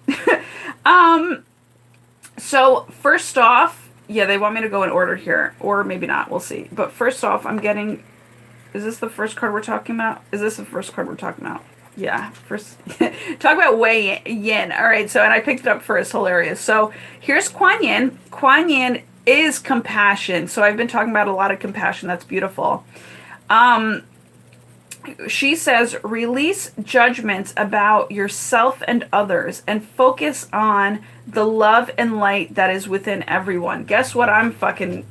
So first off, they want me to go in order here, or maybe not, we'll see. But first off, is this the first card we're talking about? Is this the first card we're talking about? Yeah, first, talk about Wei Yin. All right, so, and I picked it up first, hilarious. So here's Kuan Yin. Kuan Yin is compassion. So I've been talking about a lot of compassion. That's beautiful. She says, release judgments about yourself and others and focus on the love and light that is within everyone. Guess what I'm fucking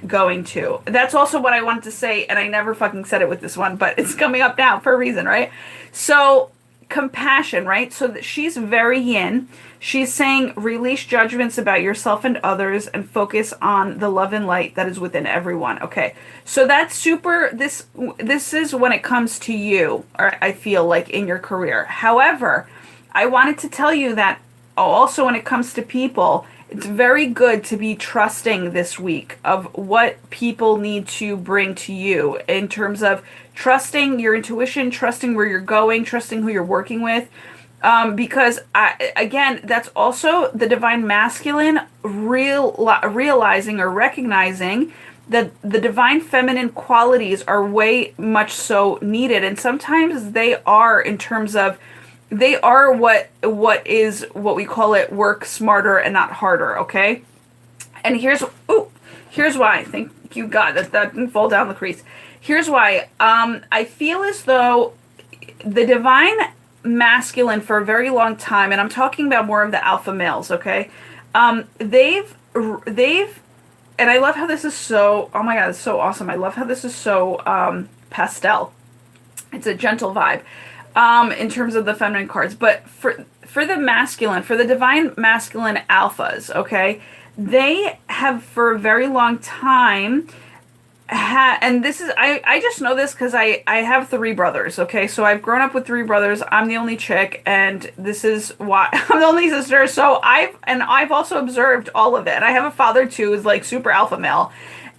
going to? That's also what I wanted to say, and I never fucking said it with this one, but it's coming up now for a reason, right? So compassion, right? So that she's very yin. She's saying release judgments about yourself and others and focus on the love and light that is within everyone. Okay. So that's super, this is when it comes to you, or I feel like in your career. However, I wanted to tell you that also when it comes to people, it's very good to be trusting this week of what people need to bring to you in terms of trusting your intuition, trusting where you're going, trusting who you're working with. Because again, that's also the divine masculine realizing or recognizing that the divine feminine qualities are way much so needed. And sometimes they are, in terms of, they are what we call it, work smarter and not harder. Okay. And here's why. Thank you, God, that didn't fall down the crease. Here's why. I feel as though the divine masculine for a very long time, and I'm talking about more of the alpha males, okay? They've and I love how this is so, oh my God, it's so awesome. I love how this is so pastel. It's a gentle vibe. in terms of the feminine cards. But for the masculine, for the divine masculine alphas, okay, they have for a very long time and this is I just know this because I have three brothers, okay, so I've grown up with three brothers. I'm the only chick, and this is why I'm the only sister. So I've also observed all of it. I have a father too who's like super alpha male,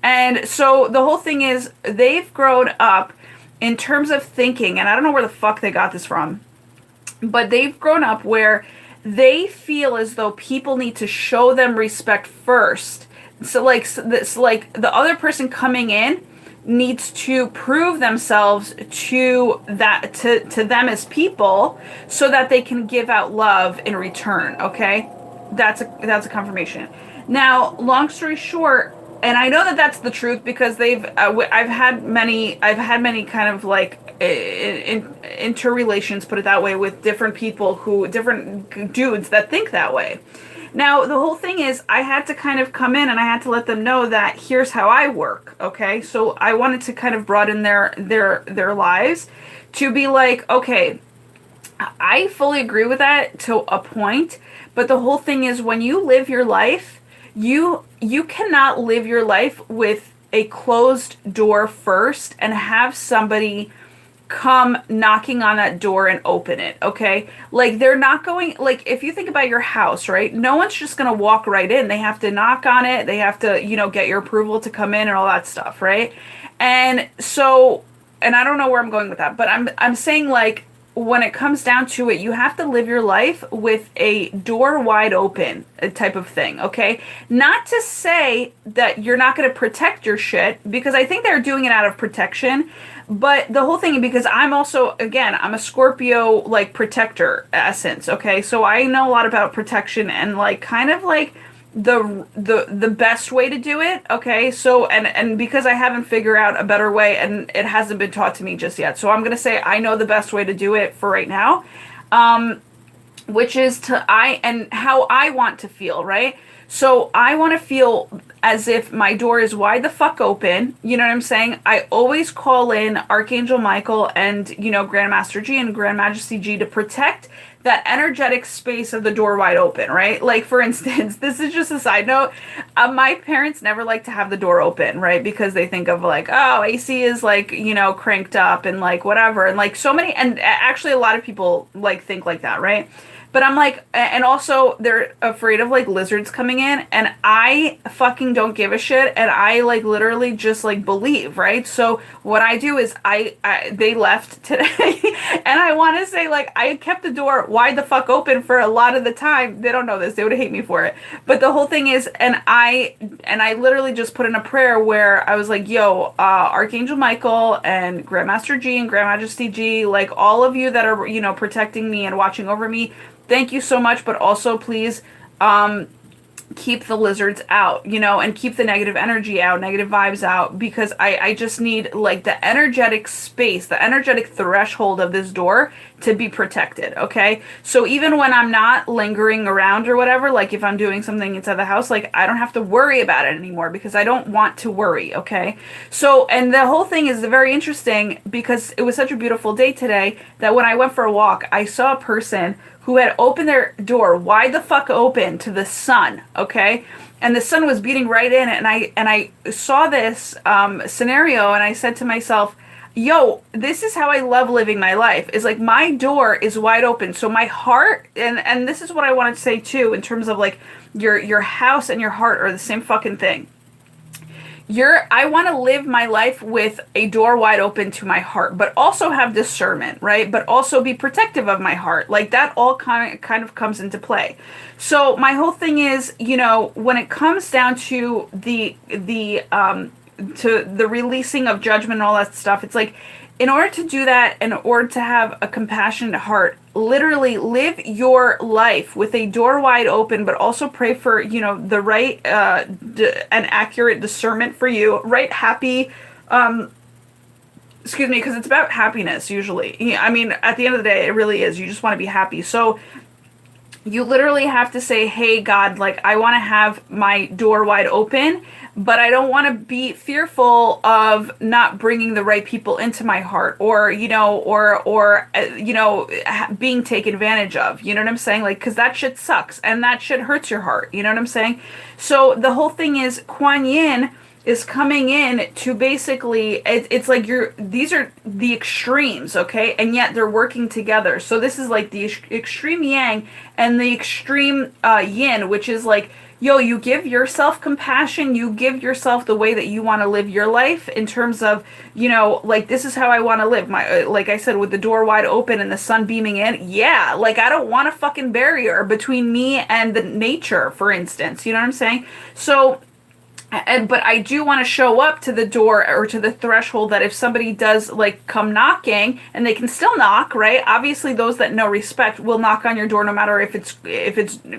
and so the whole thing is they've grown up in terms of thinking, and I don't know where the fuck they got this from, but they've grown up where they feel as though people need to show them respect first. So like the other person coming in needs to prove themselves to them as people so that they can give out love in return, okay? That's a confirmation. Now, long story short, and I know that that's the truth because I've had many kind of like interrelations, put it that way, with different people different dudes that think that way. Now, the whole thing is I had to kind of come in and I had to let them know that here's how I work, okay? So I wanted to kind of broaden their lives to be like, okay, I fully agree with that to a point, but the whole thing is when you live your life, you cannot live your life with a closed door first and have somebody come knocking on that door and open it, okay? Like, they're not going, like, if you think about your house, right? No one's just gonna walk right in. They have to knock on it. They have to, get your approval to come in and all that stuff, right? And so, and I don't know where I'm going with that, but I'm saying, like, when it comes down to it, you have to live your life with a door wide open type of thing, okay? Not to say that you're not going to protect your shit, because I think they're doing it out of protection. But the whole thing, because I'm also, again, I'm a Scorpio, like, protector essence, okay? So I know a lot about protection and, like, kind of, like, the best way to do it, okay? So, and because I haven't figured out a better way, and it hasn't been taught to me just yet, so I'm going to say I know the best way to do it for right now, which is and how I want to feel, right? So I want to feel as if my door is wide the fuck open. You know what I'm saying? I always call in Archangel Michael and, Grandmaster G and Grand Majesty G to protect that energetic space of the door wide open, right? Like, for instance, this is just a side note. My parents never like to have the door open, right? Because they think of like, oh, AC is like, cranked up and like whatever. And like so many, and actually a lot of people like think like that, right? But I'm like, and also they're afraid of like lizards coming in, and I fucking don't give a shit, and I like literally just like believe, right? So what I do is they left today, and I want to say like I kept the door wide the fuck open for a lot of the time. They don't know this; they would hate me for it. But the whole thing is, and I literally just put in a prayer where I was like, yo, Archangel Michael and Grandmaster G and Grand Majesty G, like all of you that are protecting me and watching over me. Thank you so much, but also please keep the lizards out, and keep the negative energy out, negative vibes out, because I just need like the energetic space, the energetic threshold of this door to be protected, okay? So even when I'm not lingering around or whatever, like if I'm doing something inside the house, like I don't have to worry about it anymore because I don't want to worry, okay? So, and the whole thing is very interesting because it was such a beautiful day today that when I went for a walk, I saw a person who had opened their door wide the fuck open to the sun, okay? And the sun was beating right in, and I saw this scenario, and I said to myself, yo, this is how I love living my life. Is like my door is wide open. So my heart, and this is what I wanted to say too, in terms of like your house and your heart are the same fucking thing. I want to live my life with a door wide open to my heart, but also have discernment, right? But also be protective of my heart. Like that all kind of comes into play. So my whole thing is, when it comes down to the releasing of judgment and all that stuff, it's like, in order to do that, in order to have a compassionate heart, literally live your life with a door wide open, but also pray for, the right and accurate discernment for you, right? Happy, excuse me, because it's about happiness usually. I mean, at the end of the day, it really is. You just want to be happy. So You literally have to say, hey, God, like, I want to have my door wide open, but I don't want to be fearful of not bringing the right people into my heart, or, being taken advantage of. You know what I'm saying? Like, because that shit sucks and that shit hurts your heart. You know what I'm saying? So the whole thing is Kuan Yin is coming in to basically it's like these are the extremes, okay, and yet they're working together. So this is like the extreme yang and the extreme yin, which is like, yo, you give yourself compassion, you give yourself the way that you want to live your life, in terms of, like, this is how I want to live my, like I said, with the door wide open and the sun beaming in. Yeah, like, I don't want a fucking barrier between me and the nature, for instance. You know what I'm saying? So, but I do want to show up to the door or to the threshold, that if somebody does, like, come knocking, and they can still knock, right? Obviously, those that know respect will knock on your door no matter if it's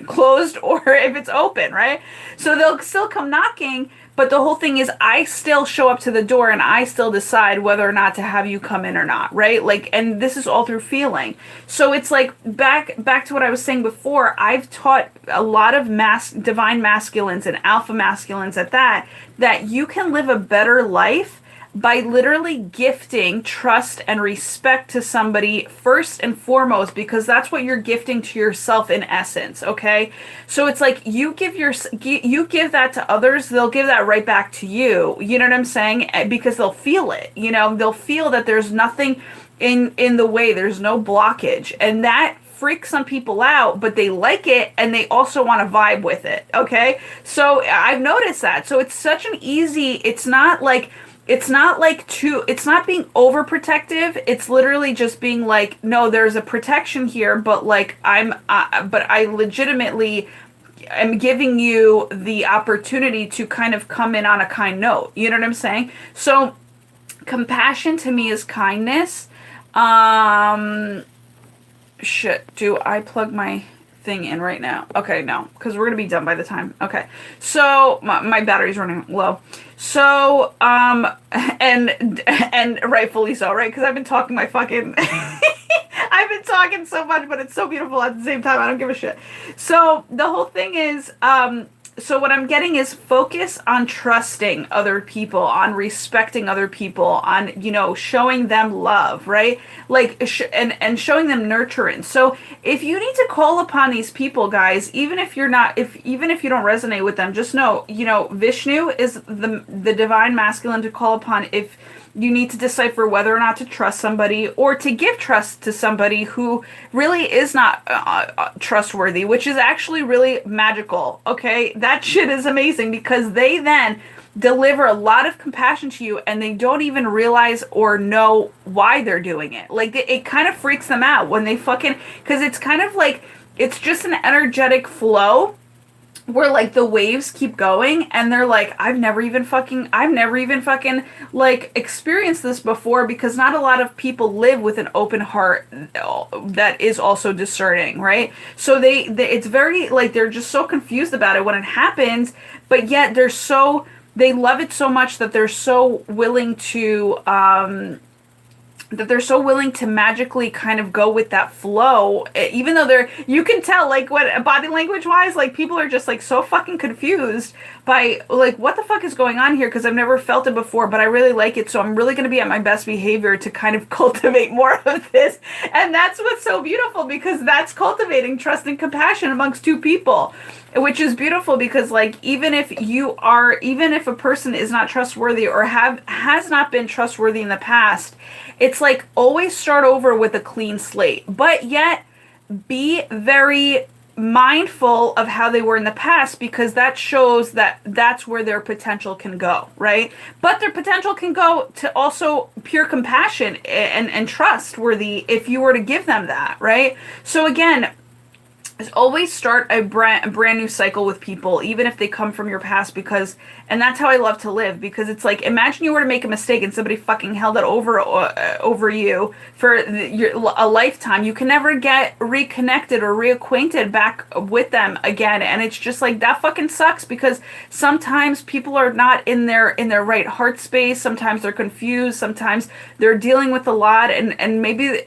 closed or if it's open, right? So they'll still come knocking, but the whole thing is, I still show up to the door and I still decide whether or not to have you come in or not, right? Like, and this is all through feeling. So it's like, back to what I was saying before, I've taught a lot of divine masculines and alpha masculines at that you can live a better life by literally gifting trust and respect to somebody first and foremost, because that's what you're gifting to yourself in essence, okay? So it's like, you give that to others, they'll give that right back to you. You know what I'm saying? Because they'll feel it. They'll feel that there's nothing in the way, there's no blockage, and that freaks some people out, but they like it, and they also want to vibe with it, okay? So I've noticed that. So it's such an easy, it's not being overprotective. It's literally just being like, no, there's a protection here, but like, but I legitimately am giving you the opportunity to kind of come in on a kind note. You know what I'm saying? So compassion to me is kindness. Shit, do I plug my thing in right now? Okay, no, because we're gonna be done by the time. Okay, so my battery's running low. So and rightfully so, right? Because I've been talking my fucking I've been talking so much, but it's so beautiful at the same time. I don't give a shit. So the whole thing is, so what I'm getting is focus on trusting other people, on respecting other people, on, showing them love, right? Like, and showing them nurturance. So if you need to call upon these people, guys, even if you don't resonate with them, just know, Vishnu is the divine masculine to call upon if you need to decipher whether or not to trust somebody, or to give trust to somebody who really is not trustworthy, which is actually really magical, okay? That shit is amazing, because they then deliver a lot of compassion to you, and they don't even realize or know why they're doing it. Like, it kind of freaks them out when they fucking, because it's kind of like, it's just an energetic flow where, like, the waves keep going, and they're like, I've never even fucking like experienced this before, because not a lot of people live with an open heart that is also discerning, right? So they it's very, like, they're just so confused about it when it happens, but yet they love it so much that they're so willing to magically kind of go with that flow, even though you can tell, like, what body language wise, like, people are just like so fucking confused by, like, what the fuck is going on here, because I've never felt it before, but I really like it, so I'm really going to be at my best behavior to kind of cultivate more of this. And that's what's so beautiful, because that's cultivating trust and compassion amongst two people, which is beautiful, because, like, even if a person is not trustworthy or has not been trustworthy in the past, it's like, always start over with a clean slate, but yet be very mindful of how they were in the past, because that shows that that's where their potential can go, right? But their potential can go to also pure compassion and trustworthy if you were to give them that, right? So again, always start a brand new cycle with people, even if they come from your past, and that's how I love to live, because it's like, imagine you were to make a mistake and somebody fucking held it over you for a lifetime. You can never get reconnected or reacquainted back with them again, and it's just like, that fucking sucks, because sometimes people are not in their right heart space. Sometimes they're confused. Sometimes they're dealing with a lot, and maybe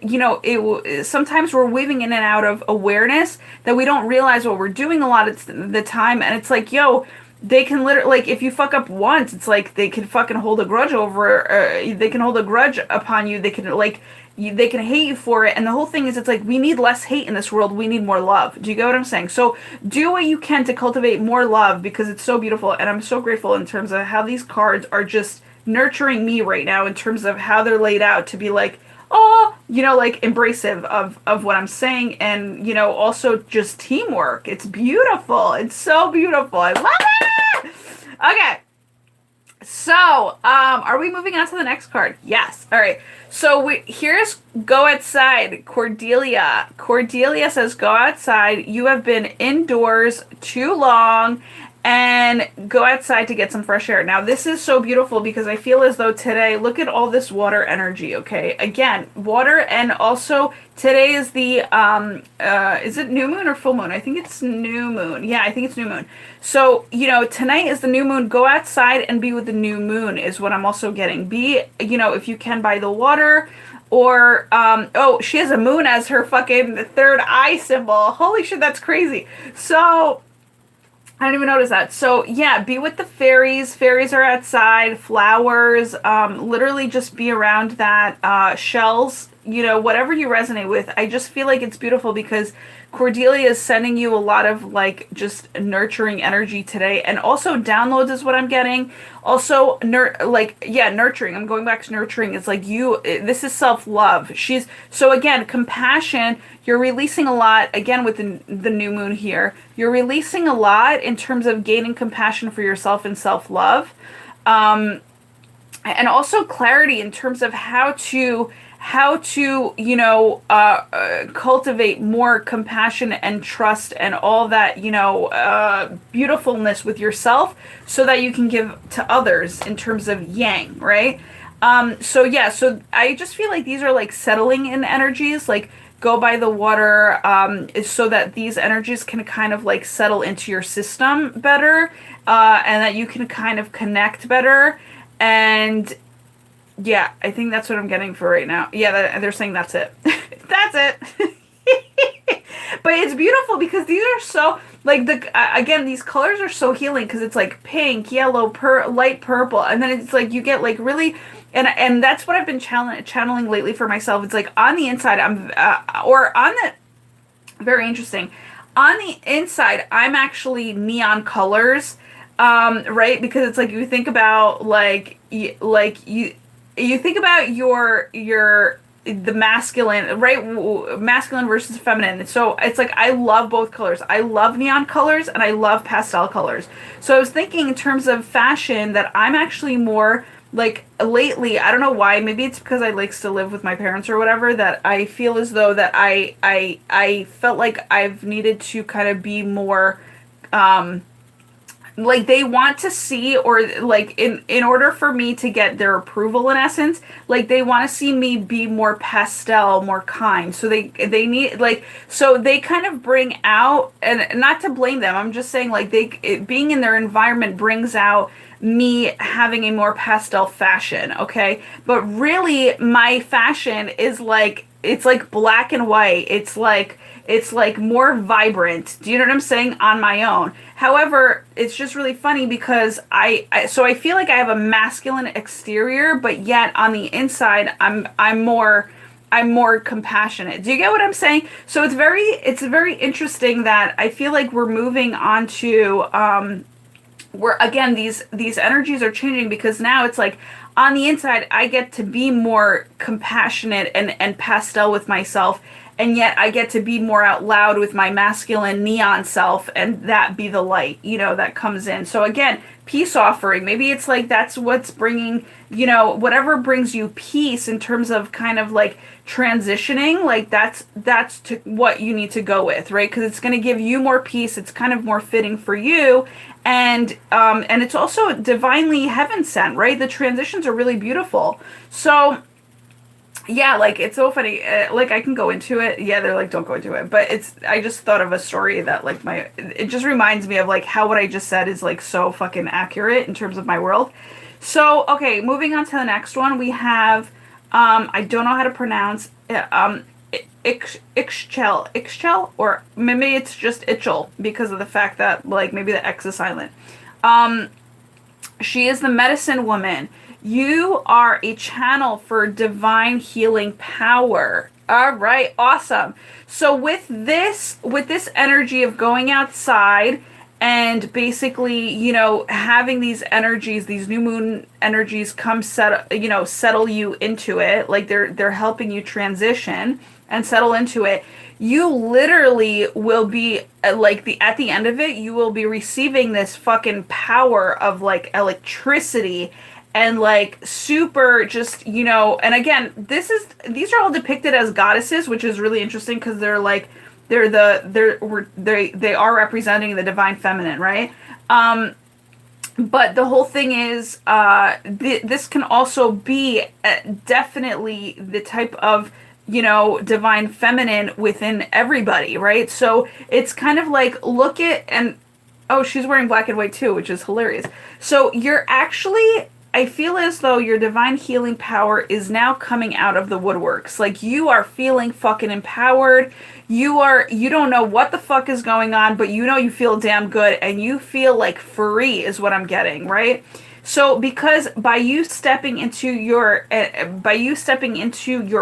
sometimes we're weaving in and out of awareness that we don't realize what we're doing a lot of the time. And it's like, yo, they can literally, like, if you fuck up once, it's like they can fucking hold a grudge over, they can hold a grudge upon you. They can, like, they can hate you for it. And the whole thing is, it's like, we need less hate in this world. We need more love. Do you get what I'm saying? So do what you can to cultivate more love, because it's so beautiful. And I'm so grateful in terms of how these cards are just nurturing me right now, in terms of how they're laid out to be like, oh, you know, like embracive of what I'm saying, and, you know, also just teamwork. It's beautiful. It's so beautiful. I love it. Okay. So, are we moving on to the next card? Yes. All right. So here's go outside. Cordelia. Cordelia says, go outside. You have been indoors too long, and go outside to get some fresh air. Now, this is so beautiful because I feel as though today, look at all this water energy, okay? Again, water, and also today is the, is it new moon or full moon? I think it's new moon. Yeah, I think it's new moon. So, you know, tonight is the new moon. Go outside and be with the new moon is what I'm also getting. Be, you know, if you can, by the water, or, oh, she has a moon as her fucking third eye symbol. Holy shit, that's crazy. So, I didn't even notice that. So yeah, be with the fairies. Fairies are outside, flowers, literally just be around that, shells, you know, whatever you resonate with. I just feel like it's beautiful because Cordelia is sending you a lot of like just nurturing energy today, and also downloads is what I'm getting. Also, nurturing. I'm going back to nurturing. It's like this is self-love. So again, compassion. You're releasing a lot, again, with the new moon here. You're releasing a lot in terms of gaining compassion for yourself and self-love. And also clarity in terms of how to you know, cultivate more compassion and trust and all that, you know, beautifulness with yourself, so that you can give to others in terms of yang, right? So yeah, so I just feel like these are like settling in energies, like go by the water, so that these energies can kind of like settle into your system better, and that you can kind of connect better. And yeah, I think that's what I'm getting for right now. Yeah, they're saying that's it. That's it. But it's beautiful because these are so, like, again, these colors are so healing, because it's like pink, yellow, light purple, and then it's like you get like really, and that's what I've been channeling lately for myself. It's like on the inside, very interesting. On the inside, I'm actually neon colors, right? Because it's like you think about you think about the masculine, right? Masculine versus feminine. So it's like, I love both colors. I love neon colors and I love pastel colors. So I was thinking in terms of fashion that I'm actually more like lately, I don't know why, maybe it's because I like still live with my parents or whatever, that I feel as though that I felt like I've needed to kind of be more, like they want to see, or like in order for me to get their approval, in essence, like they want to see me be more pastel, more kind. So they need, like, so they kind of bring out, and not to blame them, I'm just saying, like, being in their environment brings out me having a more pastel fashion, okay? But really my fashion is like, it's like black and white. It's like more vibrant. Do you know what I'm saying? On my own. However, it's just really funny because so I feel like I have a masculine exterior, but yet on the inside I'm more compassionate. Do you get what I'm saying? So it's very interesting that I feel like we're moving on to where again these energies are changing, because now it's like on the inside I get to be more compassionate and pastel with myself, and yet I get to be more out loud with my masculine neon self, and that be the light, you know, that comes in. So again, peace offering. Maybe it's like that's what's bringing, you know, whatever brings you peace in terms of kind of like transitioning, like that's to what you need to go with, right? Because it's going to give you more peace. It's kind of more fitting for you. And it's also divinely heaven sent, right? The transitions are really beautiful. So yeah, like, it's so funny. Like, I can go into it. Yeah, they're like, don't go into it. But I just thought of a story that, like, it just reminds me of, like, how what I just said is, like, so fucking accurate in terms of my world. So, okay, moving on to the next one. We have, I don't know how to pronounce, Ixchel, or maybe it's just Itchel because of the fact that like maybe the X is silent. Um, she is the medicine woman. You are a channel for divine healing power. All right, awesome. So with this energy of going outside and basically, having these energies, these new moon energies come settle you into it, like they're helping you transition and settle into it. You literally will be like at the end of it, you will be receiving this fucking power of like electricity and like super just, and again, these are all depicted as goddesses, which is really interesting because they are representing the divine feminine, right? But the whole thing is, this can also be definitely the type of, divine feminine within everybody, right? So it's kind of like, look at, and oh, she's wearing black and white too, which is hilarious. So you're actually, I feel as though your divine healing power is now coming out of the woodworks. Like you are feeling fucking empowered. You don't know what the fuck is going on, but you feel damn good and you feel like free is what I'm getting, right? So because by you stepping into your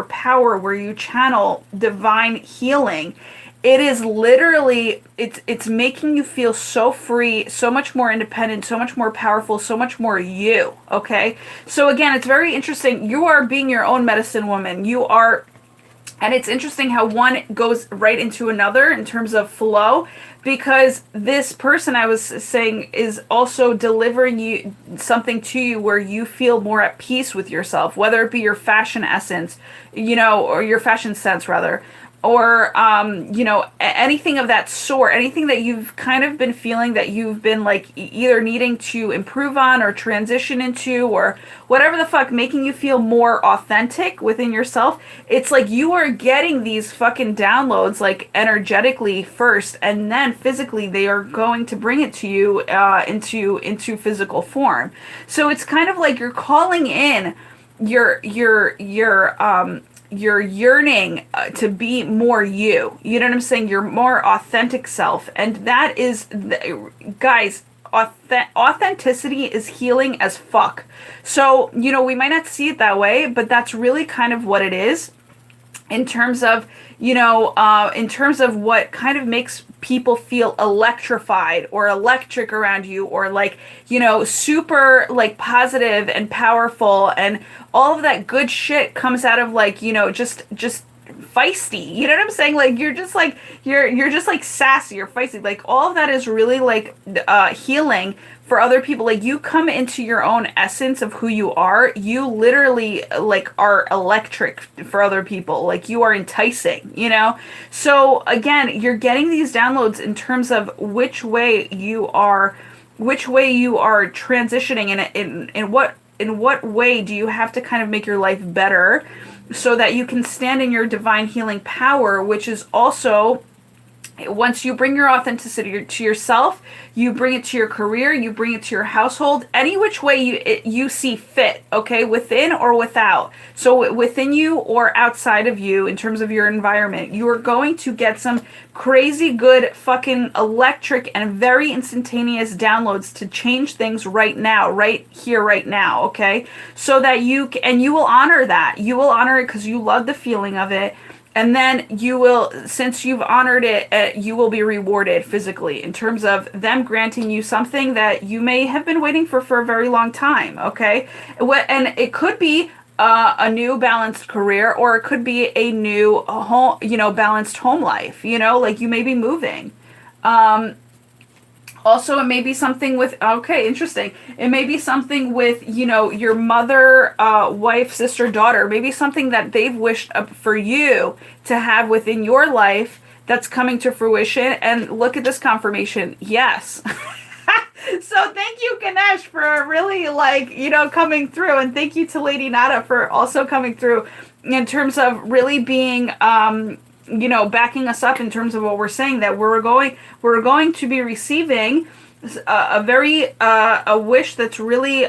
power where you channel divine healing, it is literally it's making you feel so free, so much more independent, so much more powerful, so much more you, okay? So again, it's very interesting. You are being your own medicine woman. And it's interesting how one goes right into another in terms of flow, because this person I was saying is also delivering you something to you where you feel more at peace with yourself, whether it be your fashion essence, or your fashion sense rather, or anything of that sort, anything that you've kind of been feeling that you've been like either needing to improve on or transition into, or whatever the fuck, making you feel more authentic within yourself. It's like you are getting these fucking downloads like energetically first, and then physically they are going to bring it to you into physical form. So it's kind of like you're calling in you're yearning to be more you. You know what I'm saying? Your more authentic self. And that is, guys, authenticity is healing as fuck. So, we might not see it that way, but that's really kind of what it is in terms of, in terms of what kind of makes people feel electrified or electric around you, or like, super like positive and powerful, and all of that good shit comes out of like, just feisty. You know what I'm saying? Like you're just like sassy or feisty. Like all of that is really like healing for other people. Like you come into your own essence of who you are. You literally like are electric for other people. Like you are enticing, So again, you're getting these downloads in terms of which way you are transitioning, and in what way do you have to kind of make your life better so that you can stand in your divine healing power, which is also, once you bring your authenticity to yourself, you bring it to your career, you bring it to your household, any which way you see fit, okay, within or without. So within you or outside of you, in terms of your environment, you are going to get some crazy good fucking electric and very instantaneous downloads to change things right now, right here, right now, okay? So that you will honor that. You will honor it because you love the feeling of it. And then you will, since you've honored it, you will be rewarded physically in terms of them granting you something that you may have been waiting for a very long time, okay? And it could be a new balanced career, or it could be a new home, balanced home life, like you may be moving. Also, it may be something with, okay, interesting. It may be something with, your mother, wife, sister, daughter. Maybe something that they've wished for you to have within your life that's coming to fruition. And look at this confirmation. Yes. So thank you, Ganesh, for really coming through. And thank you to Lady Nada for also coming through in terms of really being, backing us up in terms of what we're saying, that we're going to be receiving a wish that's really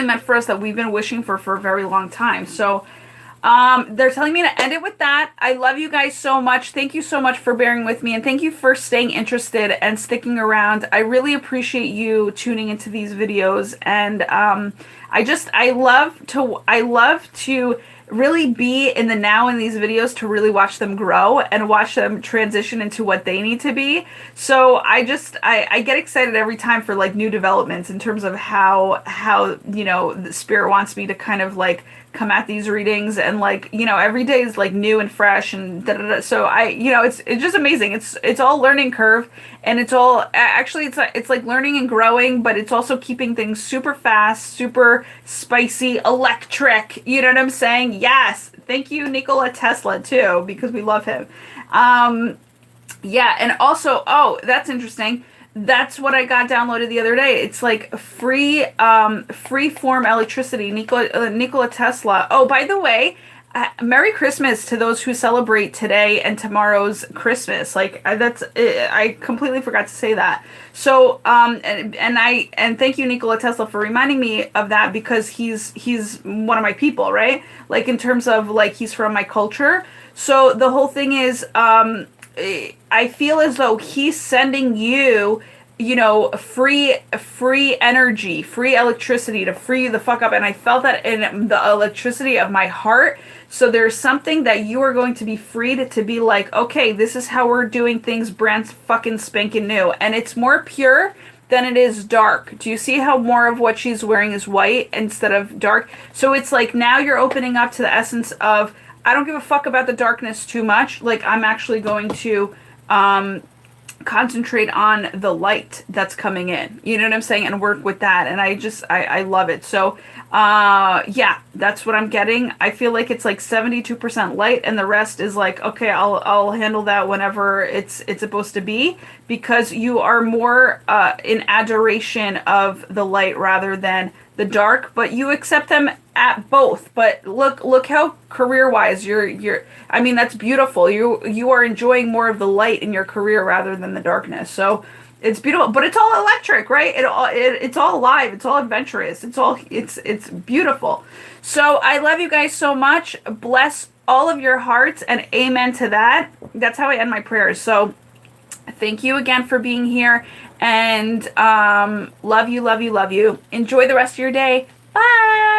meant for us, that we've been wishing for a very long time. So They're telling me to end it with that. I love you guys so much. Thank you so much for bearing with me, and thank you for staying interested and sticking around. I really appreciate you tuning into these videos, and I love to really be in the now in these videos, to really watch them grow and watch them transition into what they need to be. So I get excited every time for like new developments in terms of how you know the spirit wants me to kind of like come at these readings, and like, you know, every day is like new and fresh and da, da, da. So you know, it's just amazing. It's all learning curve, and it's all actually it's like learning and growing, but it's also keeping things super fast, super spicy, electric. You know what I'm saying? Yes. Thank you, Nikola Tesla, too, because we love him. Yeah, and also, oh, that's interesting. That's what I got downloaded the other day. It's like free form electricity. Nikola Tesla. Oh, by the way, Merry Christmas to those who celebrate today and tomorrow's Christmas. Like I completely forgot to say that. So and thank you, Nikola Tesla, for reminding me of that, because he's one of my people, right? Like in terms of like he's from my culture. So the whole thing is I feel as though he's sending you, you know, free energy, free electricity to free the fuck up. And I felt that in the electricity of my heart. So there's something that you are going to be freed to be like, okay, this is how we're doing things, brand fucking spanking new. And it's more pure than it is dark. Do you see how more of what she's wearing is white instead of dark? So it's like now you're opening up to the essence of, I don't give a fuck about the darkness too much. Like, I'm actually going to concentrate on the light that's coming in. You know what I'm saying? And work with that. And I love it. So, yeah, that's what I'm getting. I feel like it's like 72% light, and the rest is like, okay, I'll handle that whenever it's supposed to be, because you are more in adoration of the light rather than the dark, but you accept them at both. But look how career-wise you're I mean, that's beautiful. You are enjoying more of the light in your career rather than the darkness. So it's beautiful, but it's all electric, right? It's all alive, it's all adventurous, it's beautiful. So I love you guys so much. Bless all of your hearts, and amen to that. That's how I end my prayers. So thank you again for being here, and love you, love you, love you. Enjoy the rest of your day. Bye.